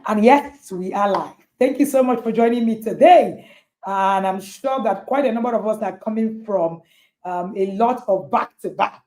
And yes, we are live. Thank you so much for joining me today. And I'm sure that quite a number of us are coming from a lot of back to back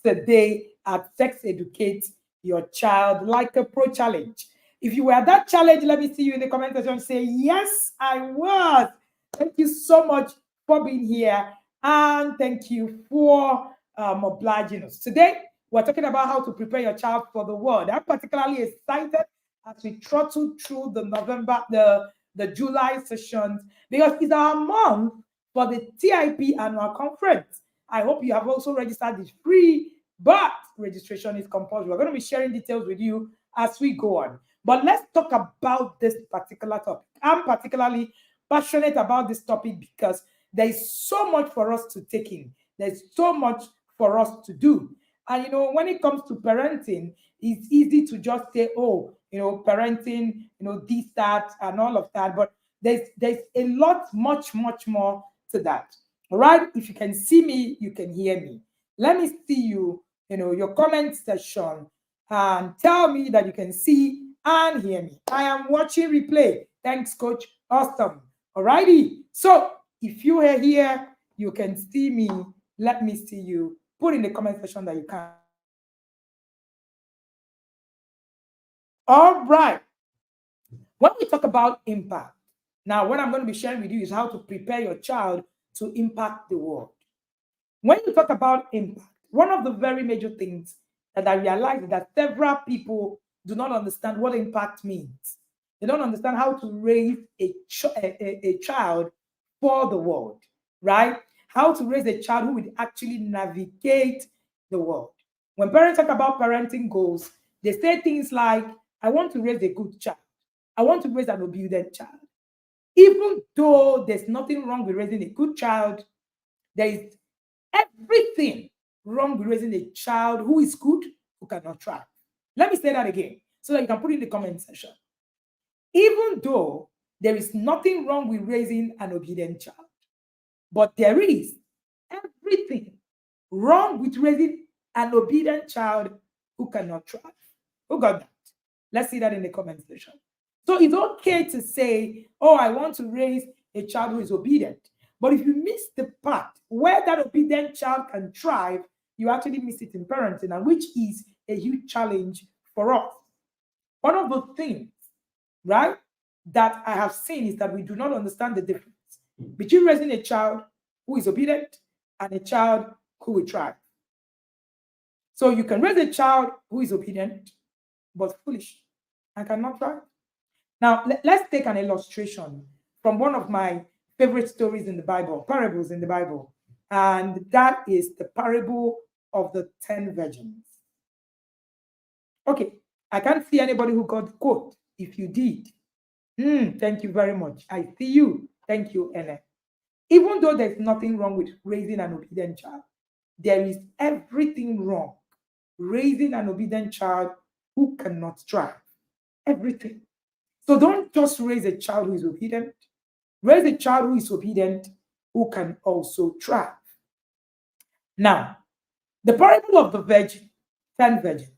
today at Sex Educate Your Child Like a Pro Challenge. If you were at that challenge, let me see you in the comment section. Say, yes, I was. Thank you so much for being here. And thank you for obliging us. Today, we're talking about how to prepare your child for the world. I'm particularly excited as we throttle through the July sessions because it's our month for the TIP annual conference. I hope you have also registered. It's free, but registration is compulsory. We're going to be sharing details with you as we go on. But let's talk about this particular topic. I'm particularly passionate about this topic because there is so much for us to take in. There's so much for us to do. And when it comes to parenting, it's easy to just say, oh, parenting, this, that, and all of that. But there's a lot, much, much more to that. All right. If you can see me, you can hear me. Let me see you, your comment section, and tell me that you can see and hear me. I am watching replay. Thanks, coach. Awesome. All righty. So if you are here, you can see me. Let me see you. Put in the comment section that you can. All right. When we talk about impact, now what I'm going to be sharing with you is how to prepare your child to impact the world. When you talk about impact, one of the very major things that I realized is that several people do not understand what impact means. They don't understand how to raise a child for the world, right? How to raise a child who would actually navigate the world. When parents talk about parenting goals, they say things like, I want to raise a good child. I want to raise an obedient child. Even though there's nothing wrong with raising a good child, there is everything wrong with raising a child who is good, who cannot try. Let me say that again so that you can put it in the comment section. Even though there is nothing wrong with raising an obedient child, but there is everything wrong with raising an obedient child who cannot try. Who got that? Let's see that in the comment section. So it's okay to say, oh, I want to raise a child who is obedient. But if you miss the part where that obedient child can thrive, you actually miss it in parenting, and which is a huge challenge for us. One of the things, right, that I have seen is that we do not understand the difference between raising a child who is obedient and a child who will thrive. So you can raise a child who is obedient but foolish and cannot thrive. Now, let's take an illustration from one of my favorite stories in the Bible, parables in the Bible, and that is the parable of the 10 virgins. Okay, I can't see anybody who got the quote. If you did, thank you very much. I see you. Thank you, Ene. Even though there's nothing wrong with raising an obedient child, there is everything wrong raising an obedient child who cannot thrive. Everything. So don't just raise a child who is obedient. Raise a child who is obedient who can also thrive. Now, the parable of the 10 virgins,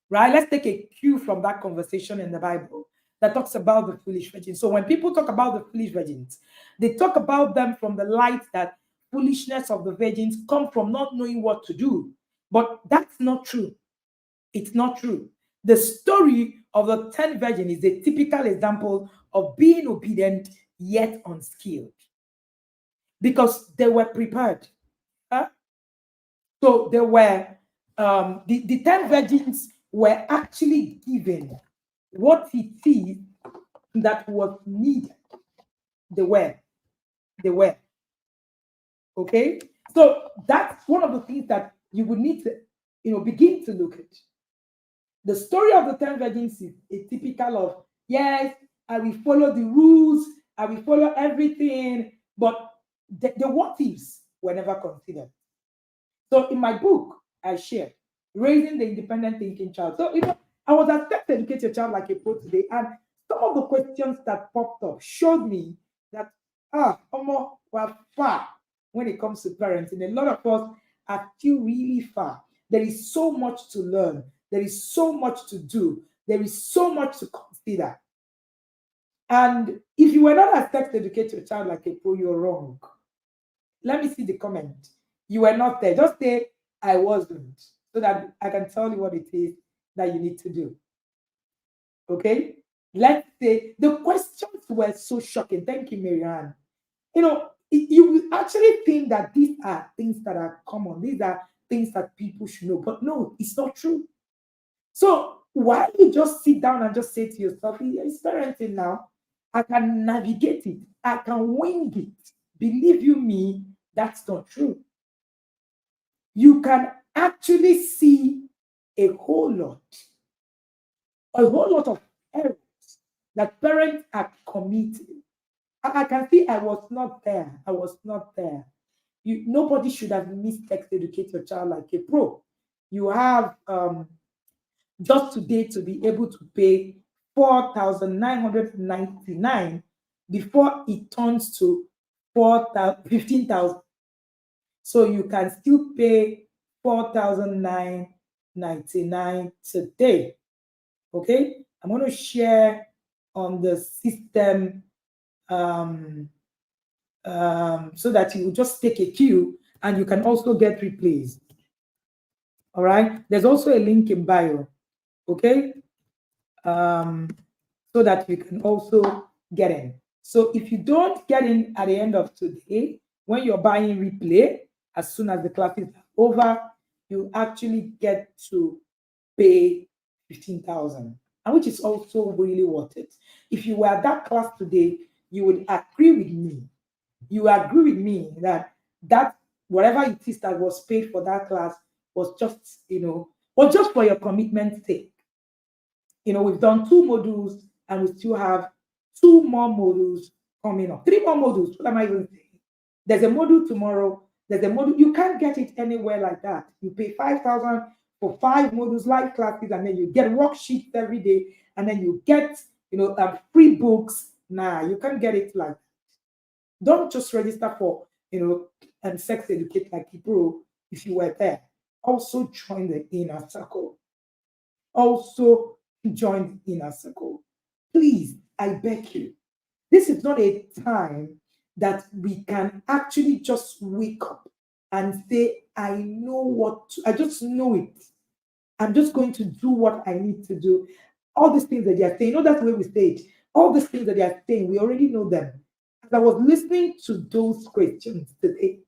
right? Let's take a cue from that conversation in the Bible that talks about the foolish virgins. So when people talk about the foolish virgins, they talk about them from the light that foolishness of the virgins come from not knowing what to do. But that's not true. It's not true. The story of the 10 virgins is a typical example of being obedient yet unskilled because they were prepared. So they were, the 10 virgins were actually given what it is that was needed. They were. Okay? So that's one of the things that you would need to, begin to look at. The story of the 10 virgins is a typical of, yes, I will follow the rules, I will follow everything, but the what ifs were never considered. So in my book, I share Raising the Independent Thinking Child. So, I was at Sex Educate Your Child Like a Pro today, and some of the questions that popped up showed me that, we're far when it comes to parenting. A lot of us are still really far. There is so much to learn. There is so much to do. There is so much to consider. And if you were not expected to educate your child like a pro, you're wrong. Let me see the comment. You were not there. Just say, I wasn't, so that I can tell you what it is that you need to do. Okay? Let's say the questions were so shocking. Thank you, Marianne. You know, you will actually think that these are things that are common. These are things that people should know. But no, it's not true. So why don't you just sit down and just say to yourself, it's parenting now. I can navigate it. I can wing it. Believe you me, that's not true. You can actually see a whole lot of errors that parents are committing. I can see I was not there. I was not there. Nobody should have missed text educate your child like a pro. You have just today to be able to pay 4,999 before it turns to 15,000. So you can still pay 4,999 today. Okay, I'm going to share on the system so that you will just take a cue and you can also get replays. All right, there's also a link in bio. Okay, so that you can also get in. So if you don't get in at the end of today, when you're buying replay, as soon as the classes are over, you actually get to pay 15,000, and which is also really worth it. If you were at that class today, you would agree with me. You agree with me that whatever it is that was paid for that class was just, was just for your commitment's sake. We've done 2 modules and we still have 2 more modules coming up. 3 more modules. What am I even saying? There's a module tomorrow. There's a module. You can't get it anywhere like that. You pay 5,000 for 5 modules, live classes, and then you get worksheets every day, and then you get, free books. Nah, you can't get it like that. Don't just register for, and sex educate like Hebrew if you were there. Also join the inner circle. Also join the inner circle. Please, I beg you. This is not a time that we can actually just wake up and say, I just know it. I'm just going to do what I need to do. All these things that they are saying, that's the way we say it. All these things that they are saying, we already know them. As I was listening to those questions today,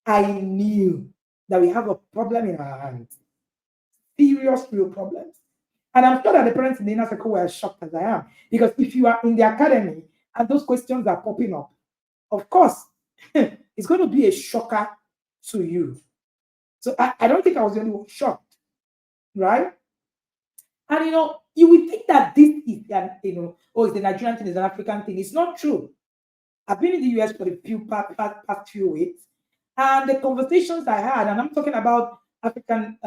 I knew that we have a problem in our hands. Serious, real problems. And I'm sure that the parents in the inner circle were as shocked as I am. Because if you are in the academy and those questions are popping up, of course, it's going to be a shocker to you. So I don't think I was the only one shocked, right? And you would think that this is it's a Nigerian thing, it's an African thing. It's not true. I've been in the US for the past few weeks, and the conversations I had, and I'm talking about African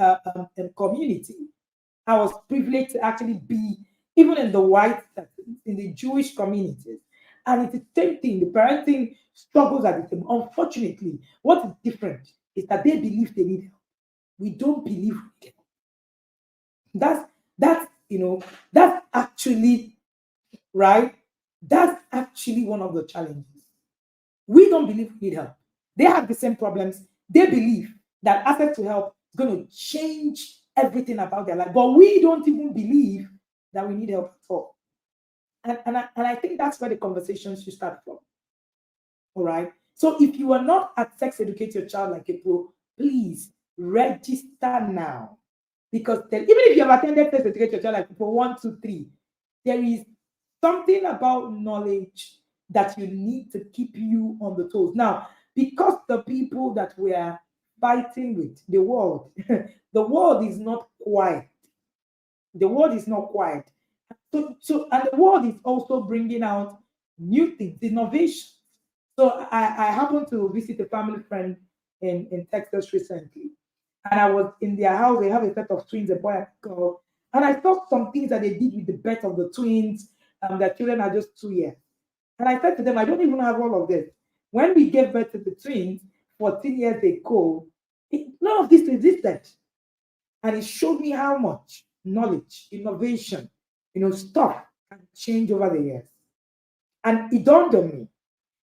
community, I was privileged to actually be even in the white, in the Jewish communities. And it's the same thing. The parenting struggles are the same. Unfortunately, what is different is that they believe they need help. We don't believe we can. That's actually right. That's actually one of the challenges. We don't believe we need help. They have the same problems. They believe that access to help is going to change everything about their life. But we don't even believe that we need help at all. And I think that's where the conversations should start from. All right. So if you are not at Sex Educate Your Child like a pro, please register now. Because even if you have attended Sex Educate Your Child like a pro 1, 2, 3, there is something about knowledge that you need to keep you on the toes. Now, because the people that we are fighting with, the world, the world is not quiet. The world is not quiet. So and the world is also bringing out new things, innovation. So I happened to visit a family friend in Texas recently. And I was in their house. They have a set of twins, a boy and a girl. And I saw some things that they did with the birth of the twins. Their children are just 2 years. And I said to them, I don't even have all of this. When we gave birth to the twins 14 years ago, none of this existed. And it showed me how much knowledge, innovation stuff can change over the years. And it dawned on me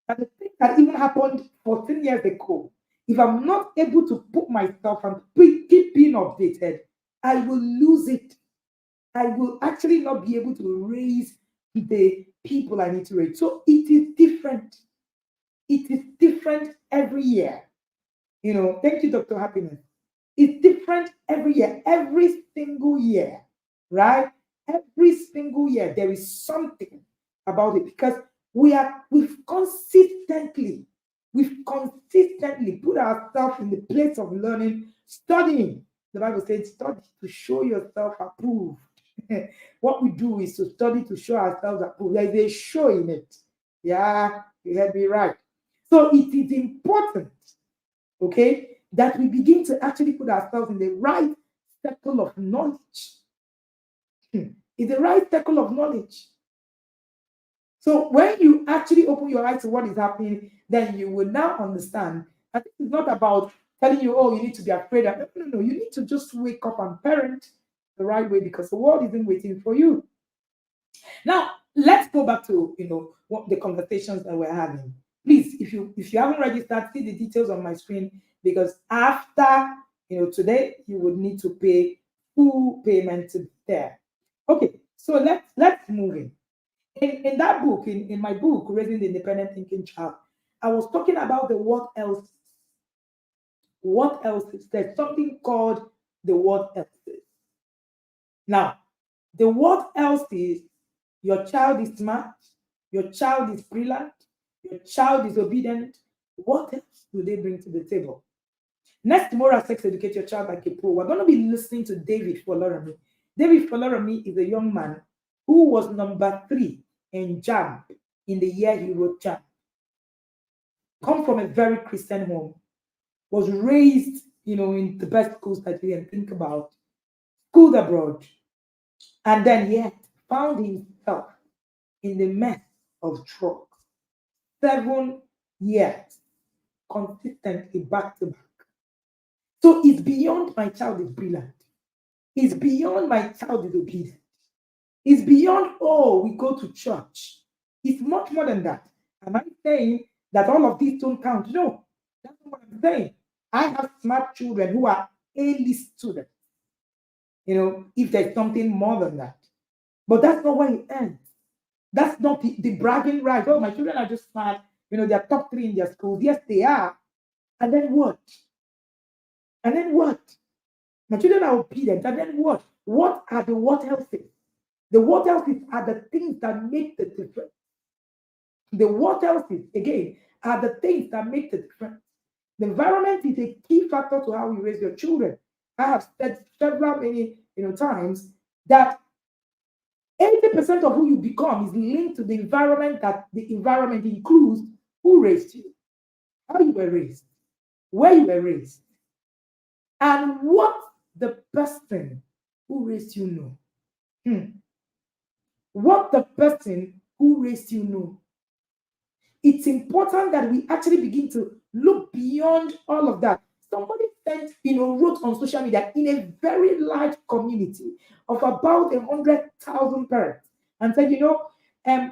that the thing that even happened 14 years ago, if I'm not able to put myself and keep being updated, I will lose it. I will actually not be able to raise the people I need to raise. So it is different. It is different every year. Thank you, Dr. Happiness. It's different every year, every single year, right? Every single year, there is something about it because we've consistently put ourselves in the place of learning, studying. The Bible says, study to show yourself approved. What we do is to study to show ourselves approved. There is a show in it. Yeah, you heard me right. So it is important, okay, that we begin to actually put ourselves in the right circle of knowledge. In the right circle of knowledge. So when you actually open your eyes to what is happening, then you will now understand that it's not about telling you, oh, you need to be afraid. No. You need to just wake up and parent the right way because the world isn't waiting for you. Now, let's go back to what the conversations that we're having. Please, if you haven't registered, see the details on my screen because after today you would need to pay full payment to there. Okay, so let's move in. In that book, in my book, Raising the Independent Thinking Child, I was talking about the what else. What else is there? Something called the what else is. Now, the what else is your child is smart, your child is brilliant, your child is obedient. What else do they bring to the table? Next, moral sex educate your child like a pro. We're going to be listening to David Folorami. David Folorami is a young man who was number 3 in JAMB in the year he wrote JAMB. Come from a very Christian home, was raised, in the best schools that you can think about, schooled abroad, and then yet found himself in the mess of drugs. 7 years consistently back to back. So it's beyond my child is brilliant. It's beyond my child is obedient. It's beyond, oh, we go to church. It's much more than that. Am I saying that all of these don't count? No, that's not what I'm saying. I have smart children who are A-list students. If there's something more than that. But that's not where it ends. That's not the bragging right. Oh, my children are just smart. They're top 3 in their schools. Yes, they are. And then what? And then what? My children are obedient. And then what? What are the what else's? The what else's are the things that make the difference. The what else's, again, are the things that make the difference. The environment is a key factor to how you raise your children. I have said many times that 80% of who you become is linked to the environment that the environment includes who raised you, how you were raised, where you were raised, and what the person who raised you know. What the person who raised you know. It's important that we actually begin to look beyond all of that. Somebody wrote on social media in a very large community of about 100,000 parents and said,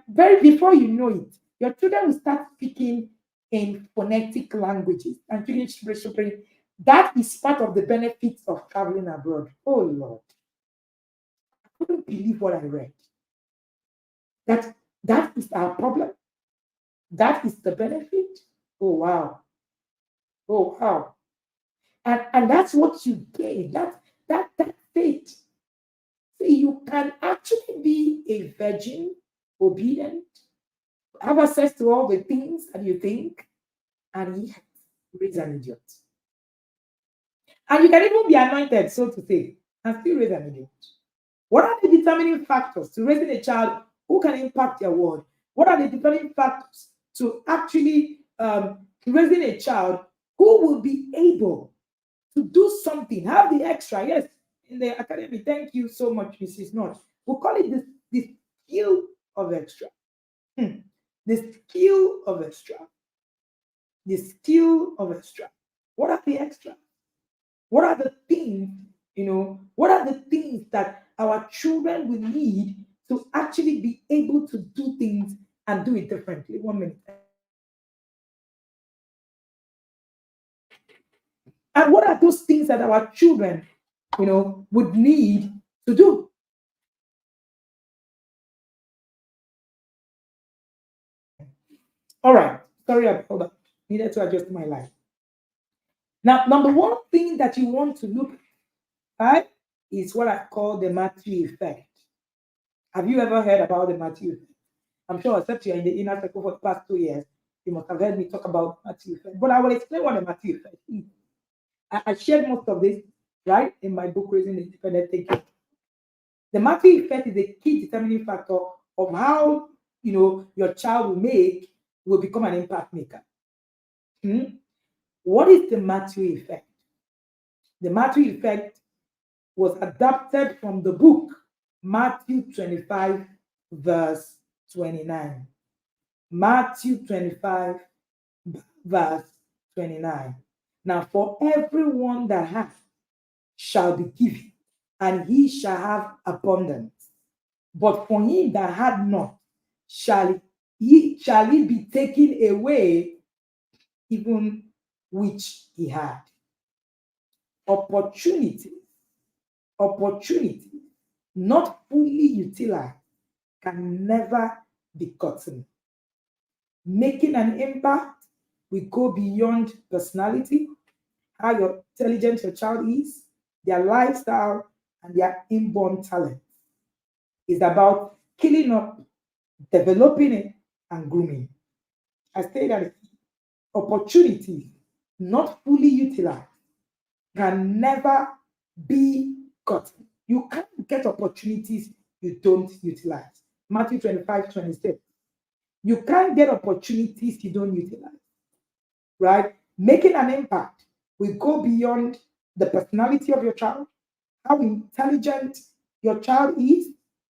very before you know it, your children will start speaking in phonetic languages and speaking. That is part of the benefits of traveling abroad. Oh Lord, I couldn't believe what I read. That is our problem. That is the benefit. Oh wow. Oh wow. And that's what you gain. That's faith. So you can actually be a virgin, obedient, have access to all the things that you think, and yet raise an idiot. And you can even be anointed, so to say, and still raise an idiot. What are the determining factors to raising a child who can impact their world? What are the determining factors to actually raising a child who will be able to do something, have the extra? Yes, in the academy, thank you so much, Mrs. North. We'll call it the skill of extra. The skill of extra. The skill of extra. What are the extra? What are the things, what are the things that our children will need to actually be able to do things and do it differently. 1 minute. And what are those things that our children, would need to do? All right. Sorry about that. Needed to adjust my life. Now, number one thing that you want to look at is what I call the Matthew effect. Have you ever heard about the Matthew effect? I'm sure, except you're in the inner circle for the past 2 years, you must have heard me talk about Matthew effect. But I will explain what the Matthew effect is. I shared most of this, right, in my book, Raising the Independent Thinker. The Matthew effect is a key determining factor of how, your child will become an impact maker. What is the Matthew effect? The Matthew effect was adapted from the book Matthew 25, verse 29. Matthew 25, verse 29. Now, for everyone that hath shall be given, and he shall have abundance. But for him that had not, shall it be taken away, even which he had. Opportunity not fully utilized can never be gotten. Making an impact will go beyond personality, how intelligent your child is, their lifestyle, and their inborn talent. It's about killing up, developing it, and grooming. I say that opportunities not fully utilized can never be gotten. You can't get opportunities you don't utilize. Matthew 25, 26. You can't get opportunities you don't utilize. Right? Making an impact will go beyond the personality of your child, how intelligent your child is,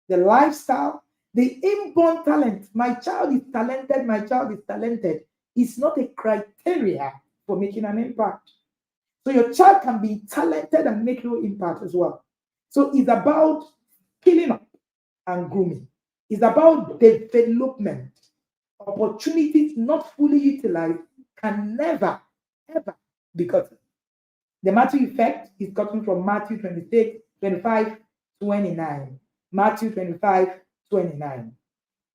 the lifestyle, the inborn talent. My child is talented. It's not a criteria for making an impact. So your child can be talented and make no impact as well. So it's about killing up and grooming. It's about development. Opportunities not fully utilized can never, ever be gotten. The Matthew effect is gotten from Matthew 26, 25, 29. Matthew 25, 29.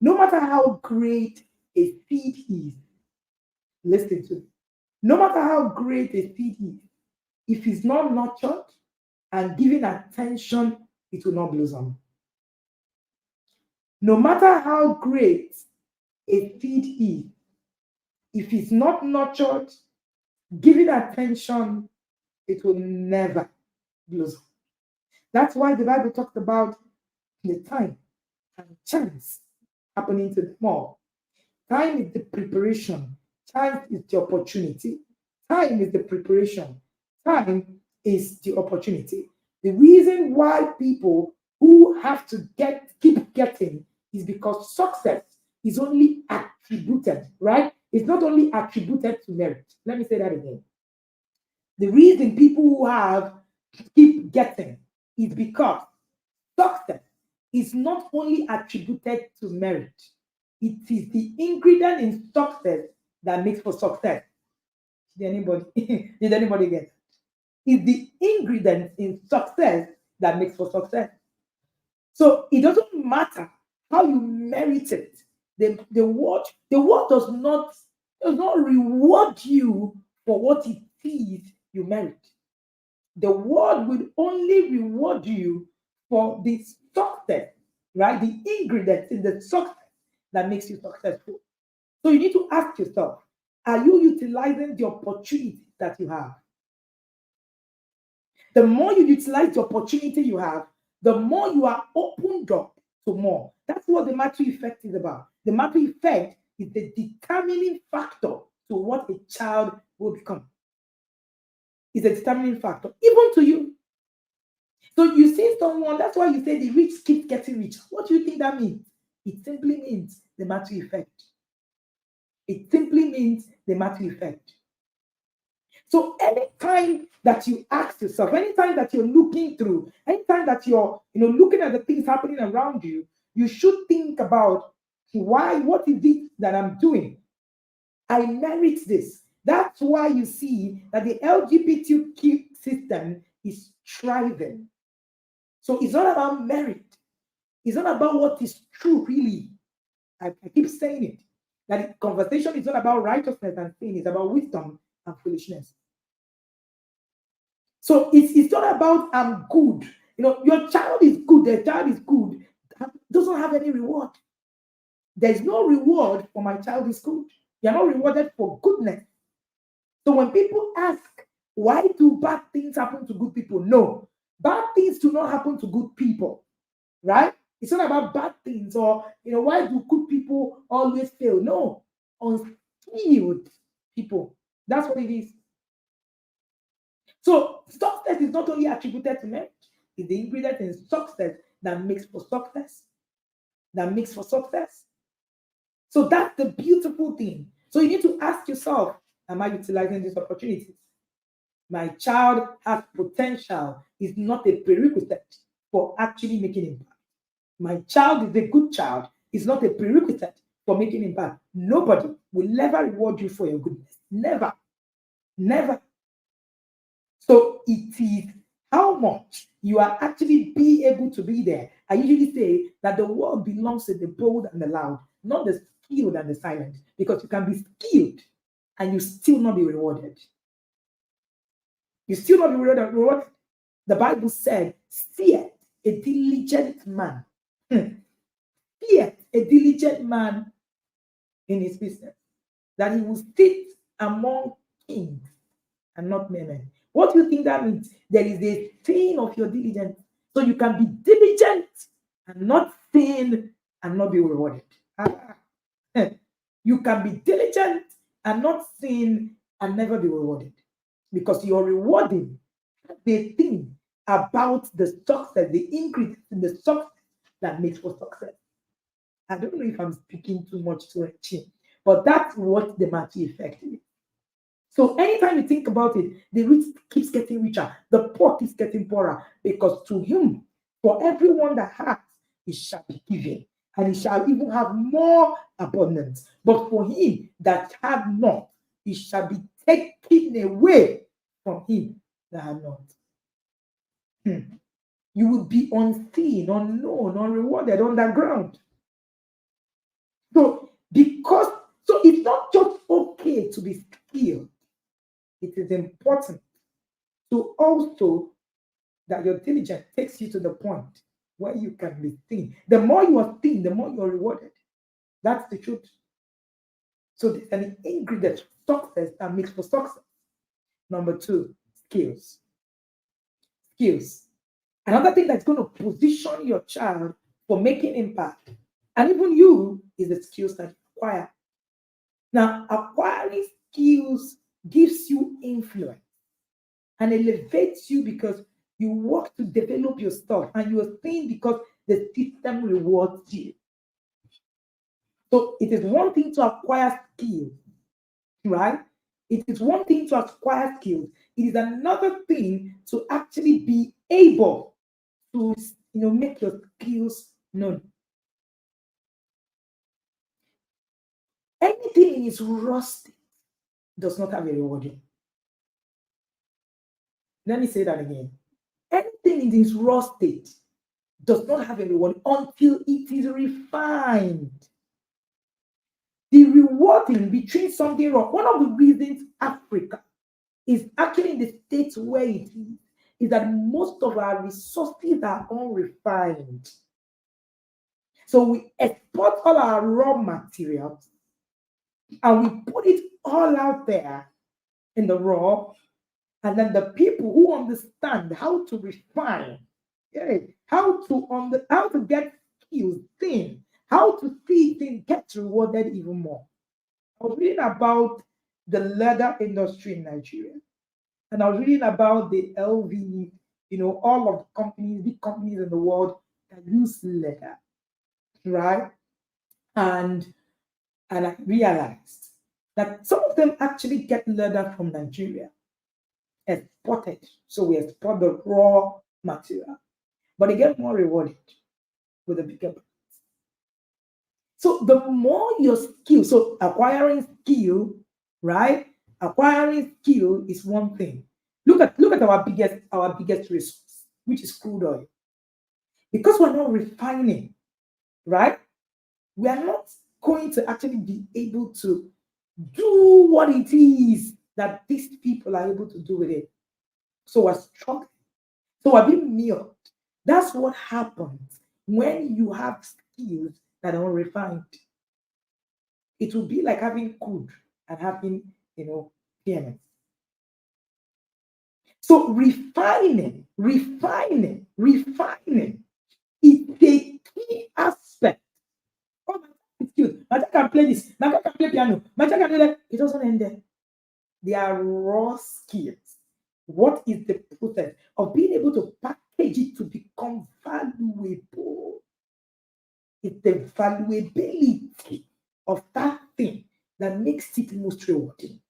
No matter how great a seed is, listen to me. No matter how great a seed is, if it's not nurtured and given attention, it will not blossom. No matter how great a seed is, if it's not nurtured, given attention, it will never blossom. That's why the Bible talks about the time and chance happening to them all. Time is the preparation. Time is the opportunity. Time is the preparation. Time is the opportunity. The reason why people who have to keep getting is because success is only attributed, right? It's not only attributed to merit. Let me say that again. The reason people who have keep getting is because success is not only attributed to merit. It is the ingredient in success that makes for success. Did anybody get it? It's the ingredient in success that makes for success. So it doesn't matter how you merit it. The world does not reward you for what it is you merit. The world will only reward you for the success, right? The ingredients in the success that makes you successful. So you need to ask yourself, are you utilizing the opportunity that you have? The more you utilize the opportunity you have, the more you are opened up to more. That's what the Matthew effect is about. The Matthew effect is the determining factor to what a child will become. It's a determining factor, even to you. So you see someone, that's why you say the rich keep getting rich. What do you think that means? It simply means the Matthew effect. It simply means the Matthew effect. So anytime that you ask yourself, anytime that you're looking through, anytime that you're looking at the things happening around you, you should think about what is it that I'm doing? I merit this. That's why you see that the LGBTQ system is thriving. So it's not about merit. It's not about what is true, really. I keep saying it. That the conversation is not about righteousness and sin, it's about wisdom and foolishness. So it's not about I'm good. Your child is good, their child is good, doesn't have any reward. There's no reward for my child is good. You're not rewarded for goodness. So when people ask, why do bad things happen to good people? No, bad things do not happen to good people, right? It's not about bad things or, why do good people always fail? No, unskilled people. That's what it is. So success is not only attributed to marriage, it's the ingredient in success that makes for success. That makes for success. So that's the beautiful thing. So you need to ask yourself, am I utilizing these opportunities? My child has potential is not a prerequisite for actually making impact. My child is a good child is not a prerequisite for making impact. Nobody will ever reward you for your goodness. Never. Never. So it is how much you are actually be able to be there. I usually say that the world belongs to the bold and the loud, not the skilled and the silent, because you can be skilled and you still not be rewarded. You still not be rewarded. The Bible said, fear a diligent man. Fear a diligent man in his business, that he will sit among kings and not men. What do you think that means? There is a thing of your diligence. So you can be diligent and not sin and not be rewarded. You can be diligent and not sin and never be rewarded. Because you're rewarding the thing about the success, the ingredient in the success that makes for success. I don't know if I'm speaking too much to a chin, but that's what the Matthew effect is. So anytime you think about it, the rich keeps getting richer, the poor keeps getting poorer, because to him, for everyone that has, it shall be given, and he shall even have more abundance. But for him that had not, it shall be taken away from him that had not. You will be unseen, unknown, unrewarded, underground. So it's not just okay to be skilled. It is important to also that your diligence takes you to the point where you can be seen. The more you are seen, the more you're rewarded. That's the truth. So there's an ingredient success that makes for success. Number 2, skills. Skills. Another thing that's going to position your child for making impact, and even you, is the skills that you acquire. Now, acquiring skills gives you influence and elevates you because you work to develop your stuff and you are seen because the system rewards you. So it is one thing to acquire skills, right? It is one thing to acquire skills. It is another thing to actually be able to make your skills known. Anything is rusty does not have a rewarding. Let me say that again. Anything in its raw state does not have a reward until it is refined. The rewarding between something raw, one of the reasons Africa is actually in the state where it is that most of our resources are unrefined. So we export all our raw materials and we put it all out there in the raw. And then the people who understand how to refine, how to get skills, things, how to see things get rewarded even more. I was reading about the leather industry in Nigeria, and I was reading about the LV, all of the companies, big companies in the world that use leather, right? And I realized that some of them actually get leather from Nigeria, exported. So we export the raw material, but they get more rewarded with the bigger brands. So the more your skill, so acquiring skill, right? Acquiring skill is one thing. Look at our biggest resource, which is crude oil. Because we're not refining, right? We are not going to actually be able to do what it is that these people are able to do with it. So we're struggling. So we're being milked. That's what happens when you have skills that are unrefined. It will be like having crude and having, PMS. So refining is a key aspect. Oh, my child is cute. My child can play this. My child can play piano. My child can do that. It doesn't end there. They are raw skills. What is the process of being able to package it to become valuable? It's the valuability of that thing that makes it most rewarding.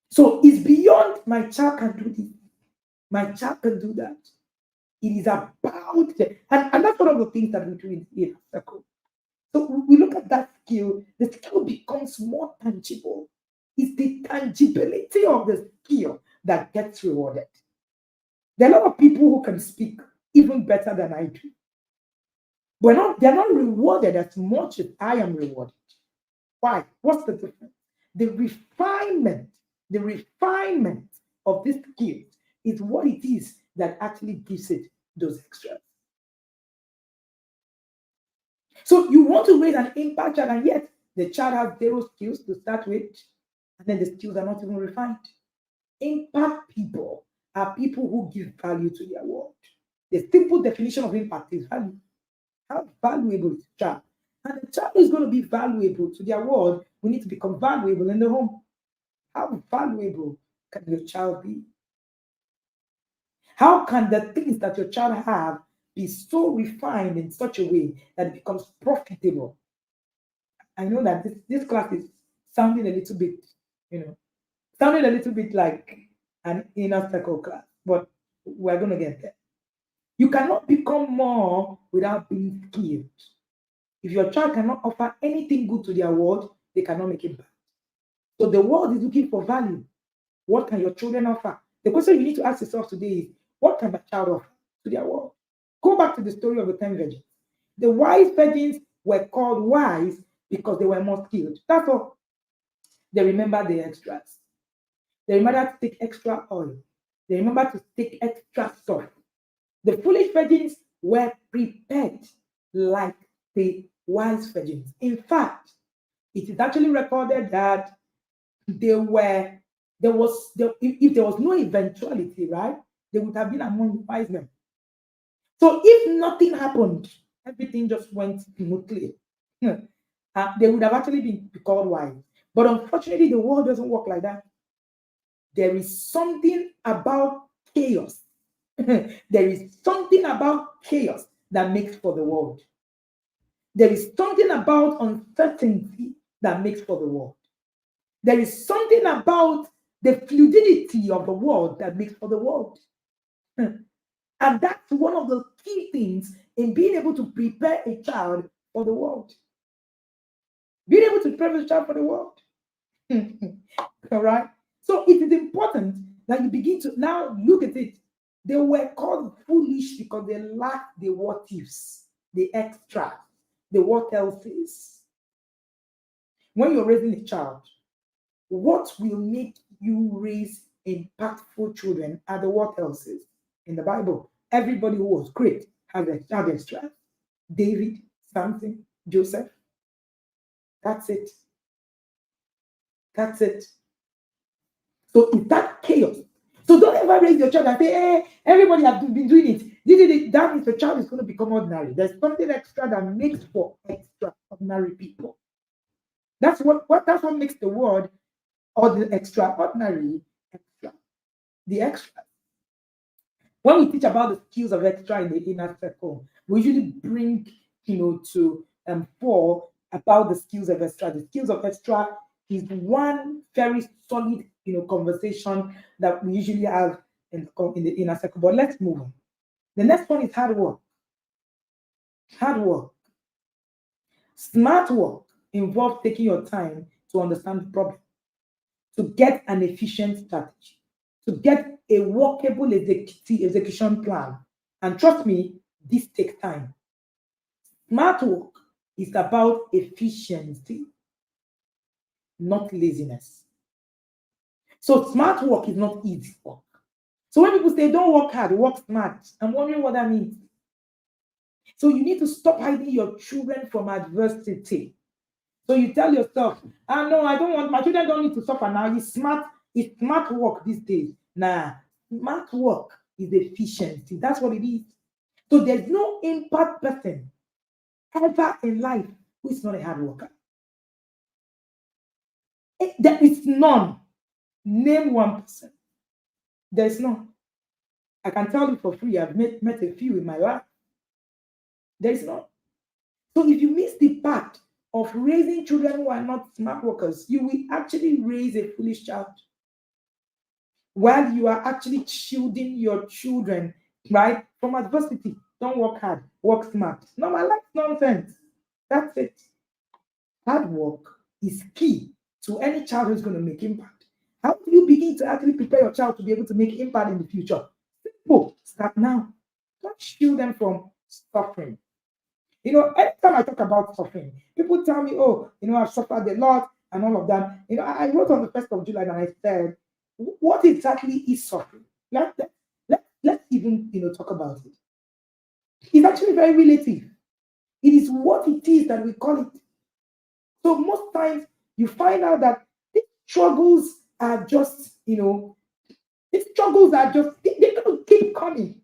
So it's beyond my child can do this, my child can do that. It is about and that's one of the things that we do in circle. So we look at that skill, the skill becomes more tangible. It's the tangibility of the skill that gets rewarded. There are a lot of people who can speak even better than I do. They're not rewarded as much as I am rewarded. Why? What's the difference? The refinement, the refinement of this skill is what it is that actually gives it those extras. So you want to raise an impact child, and yet the child has zero skills to start with, and then the skills are not even refined. Impact people are people who give value to their world. The simple definition of impact is value. How valuable is the child? And the child is going to be valuable to their world. We need to become valuable in the home. How valuable can your child be? How can the things that your child have be so refined in such a way that it becomes profitable? I know that this class is sounding a little bit, you know, sounding a little bit like an inner circle class, but we're going to get there. You cannot become more without being skilled. If your child cannot offer anything good to their world, they cannot make it back. So the world is looking for value. What can your children offer? The question you need to ask yourself today is, what can my child offer to their world? Go back to the story of the 10 virgins. The wise virgins were called wise because they were more skilled. That's all. They remember the extras. They remember to take extra oil. They remember to take extra stuff. The foolish virgins were prepared like the wise virgins. In fact, it is actually recorded that they were if there was no eventuality, right, they would have been among the wise men. So if nothing happened, everything just went smoothly. They would have actually been called wise. But unfortunately, the world doesn't work like that. There is something about chaos. There is something about chaos that makes for the world. There is something about uncertainty that makes for the world. There is something about the fluidity of the world that makes for the world. And that's one of the key things in being able to prepare a child for the world. Being able to prepare a child for the world. All right. So it is important that you begin to now look at it. They were called foolish because they lacked the what ifs, the extra, the what else is. When you're raising a child, what will make you raise impactful children are the what else is. In the Bible, everybody who was great had extra. David, Samson, Joseph. That's it. That's it. So it's that chaos. So don't ever raise your child and say, hey, everybody has been doing it. That means the child is going to become ordinary. There's something extra that makes for extraordinary people. That's what makes the world or the extraordinary extra. The extra. When we teach about the skills of extra in the inner circle, we usually bring, to for about the skills of extra. The skills of extra is one very solid, conversation that we usually have in the inner circle. But let's move on. The next one is hard work. Hard work. Smart work involves taking your time to understand the problem, to get an efficient strategy, to get a workable execution plan. And trust me, this takes time. Smart work is about efficiency, not laziness. So smart work is not easy work. So when people say don't work hard, work smart, I'm wondering what that means. So you need to stop hiding your children from adversity. So you tell yourself, no, I don't want my children don't need to suffer now. It's smart work these days. Nah, smart work is efficiency. That's what it is. So there's no impact person ever in life who is not a hard worker. There is none. Name one person. There is none. I can tell you for free, I've met a few in my life. There is none. So if you miss the part of raising children who are not smart workers, you will actually raise a foolish child. While you are actually shielding your children, right, from adversity. Don't work hard, work smart. No, my life nonsense. That's it. Hard work is key to any child who's going to make impact. How do you begin to actually prepare your child to be able to make impact in the future? Simple. Start now. Don't shield them from suffering. Anytime I talk about suffering, people tell me, oh, I've suffered a lot and all of that. I wrote on the 1st of July and I said, what exactly is suffering? Let's even, talk about it. It's actually very relative. It is what it is that we call it. So most times you find out that these struggles are just, they're going to keep coming.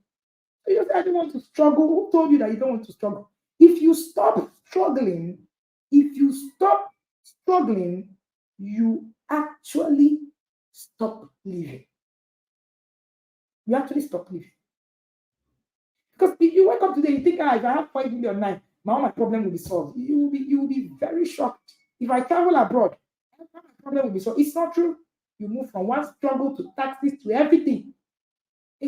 So you say, I don't want to struggle. Who told you that you don't want to struggle? If you stop struggling, you actually stop living. You actually stop living. Because if you wake up today, you think, if I have 5 million now, my problem will be solved. You will be very shocked. If I travel abroad, my problem will be solved. It's not true. You move from one struggle to taxes to everything.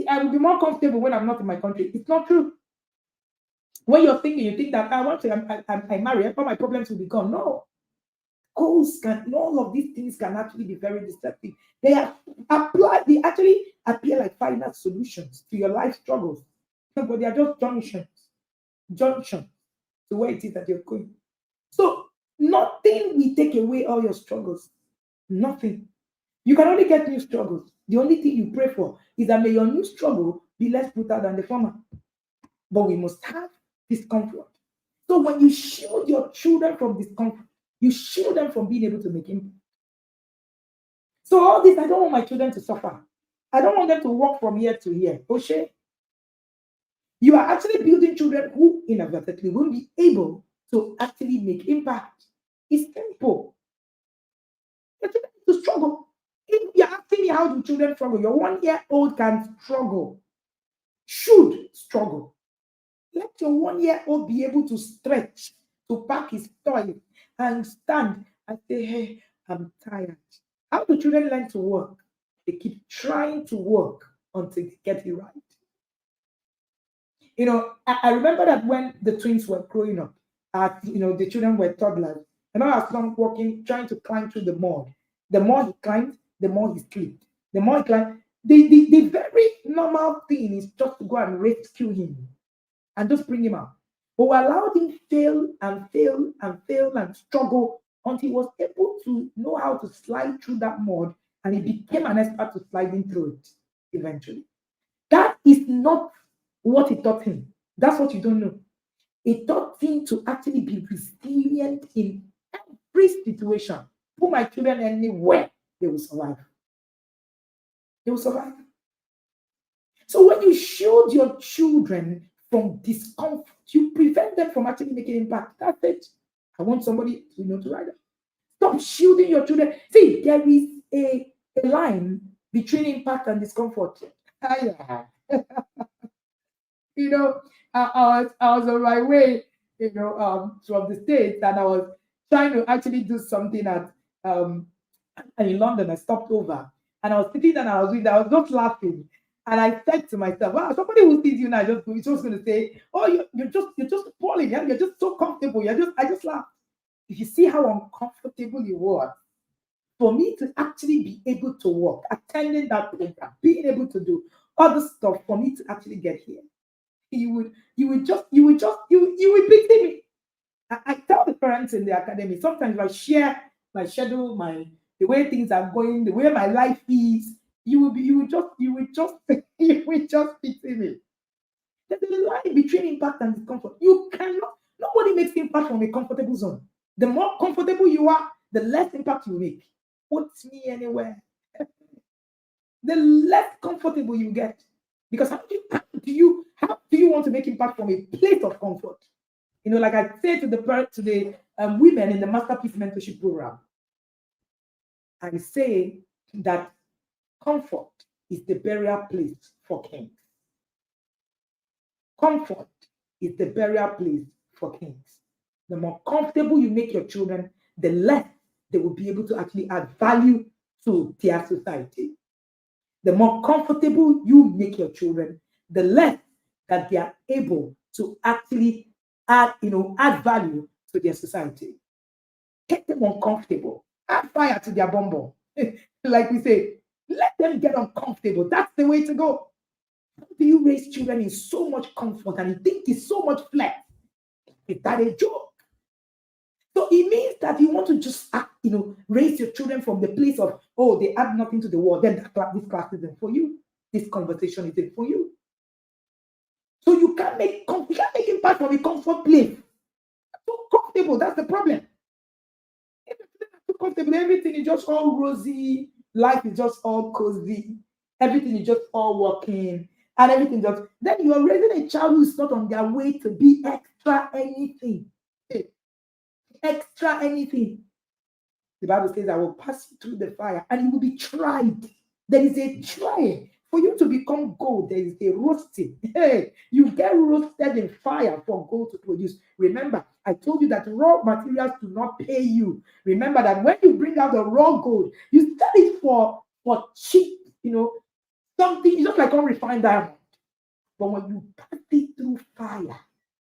I will be more comfortable when I'm not in my country. It's not true. When you're thinking, you think that once I marry, all my problems will be gone. No. All of these things can actually be very deceptive. They actually appear like final solutions to your life struggles. But they are just junctions to where it is that you're going. So nothing will take away all your struggles. Nothing. You can only get new struggles. The only thing you pray for is that may your new struggle be less brutal than the former. But we must have discomfort. So when you shield your children from discomfort, you shield them from being able to make impact. So all this, I don't want my children to suffer. I don't want them to walk from here to here. Oshe, you are actually building children who inadvertently will be able to actually make impact. It's simple. Your children need to struggle. If you're asking me how do children struggle, your 1-year-old can struggle, should struggle. Let your 1-year-old be able to stretch, to pack his toys and stand and say, hey, I'm tired. How do children learn to work? They keep trying to work until they get it right. I remember that when the twins were growing up, the children were toddlers. And I was long walking, trying to climb through the mud. The more he climbed, the more he slipped. The more he climbed, the very normal thing is just to go and rescue him and just bring him out. But we allowed him fail and fail and fail and struggle until he was able to know how to slide through that mud, and he became an expert to sliding through it eventually. That is not what it taught him. That's what you don't know. It taught him to actually be resilient in every situation. Put my children anywhere, they will survive. They will survive. So when you shield your children from discomfort, you prevent them from actually making impact. That's it. I want somebody to write that. Stop shielding your children. See, there is a line between impact and discomfort. Yeah. I was on my way, from the States, and I was trying to actually do something in London. I stopped over, and I was sitting and I was just laughing. And I said to myself, wow, somebody who sees you now is just going to say, oh, you're just falling, yeah? You're just so comfortable. I just laughed. if you see how uncomfortable you were, for me to actually be able to work, attending that program, being able to do other stuff for me to actually get here, you would pity me. I tell the parents in the academy, sometimes if I share my schedule, the way things are going, the way my life is, you will just pity me. There's a line between impact and discomfort. You cannot, nobody makes impact from a comfortable zone. The more comfortable you are, the less impact you make. Put me anywhere. The less comfortable you get. Because how do you want to make impact from a place of comfort? Like I say to the women in the masterpiece mentorship program, I say that comfort is the burial place for kings. Comfort is the burial place for kings. The more comfortable you make your children, the less they will be able to actually add value to their society. The more comfortable you make your children, the less that they are able to actually add value to their society. Get them uncomfortable. Add fire to their bumble. Like we say, let them get uncomfortable. That's the way to go. How do you raise children in so much comfort and you think it's so much flex? Is that a joke? So it means that you want to just raise your children from the place of, oh, they add nothing to the world, then this class isn't for you. This conversation isn't for you. So you can't make impact from a comfort place. Too comfortable, that's the problem. If you're too comfortable, everything is just all rosy, life is just all cozy, everything is just all working, and everything just, then you're raising a child who's not on their way to be extra anything. Extra anything. The Bible says, I will pass you through the fire and you will be tried. There is a trial. For you to become gold, there is a roasting. Hey, you get roasted in fire for gold to produce. Remember, I told you that raw materials do not pay you. Remember that when you bring out the raw gold, you sell it for cheap, something. It's just like unrefined diamond. But when you pass it through fire,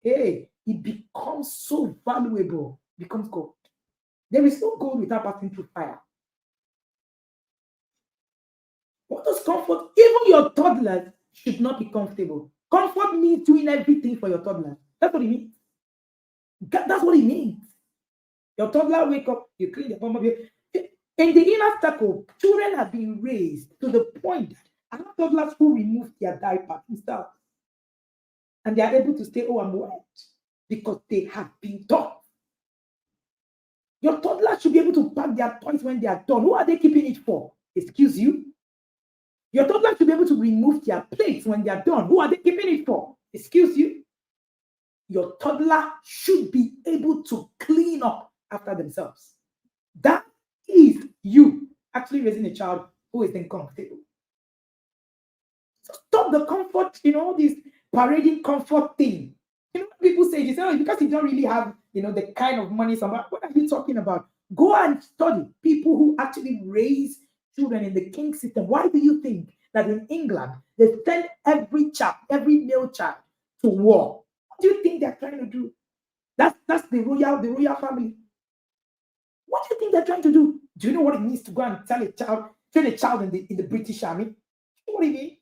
hey, it becomes so valuable, becomes gold. There is no gold without passing through fire. What does comfort? Even your toddlers should not be comfortable. Comfort means doing everything for your toddlers. That's what it means. That's what it means. Your toddler wake up, you clean the bum of your. In the inner circle, children have been raised to the point that I have toddlers who remove their diaper themselves. And they are able to say, oh, I'm wet. Because they have been taught. Your toddler should be able to pack their toys when they are done. Who are they keeping it for? Excuse you? Your toddler should be able to remove their plates when they are done. Who are they keeping it for? Excuse you? Your toddler should be able to clean up after themselves. That is you actually raising a child who is uncomfortable. So stop the comfort, this parading comfort thing. People say, because you don't really have, the kind of money. What are you talking about? Go and study people who actually raise children in the king system. Why do you think that in England they send every male child to war? What do you think they're trying to do? That's the royal family. What do you think they're trying to do? Do you know what it means to go and train a child in the British Army? Do you know what it means?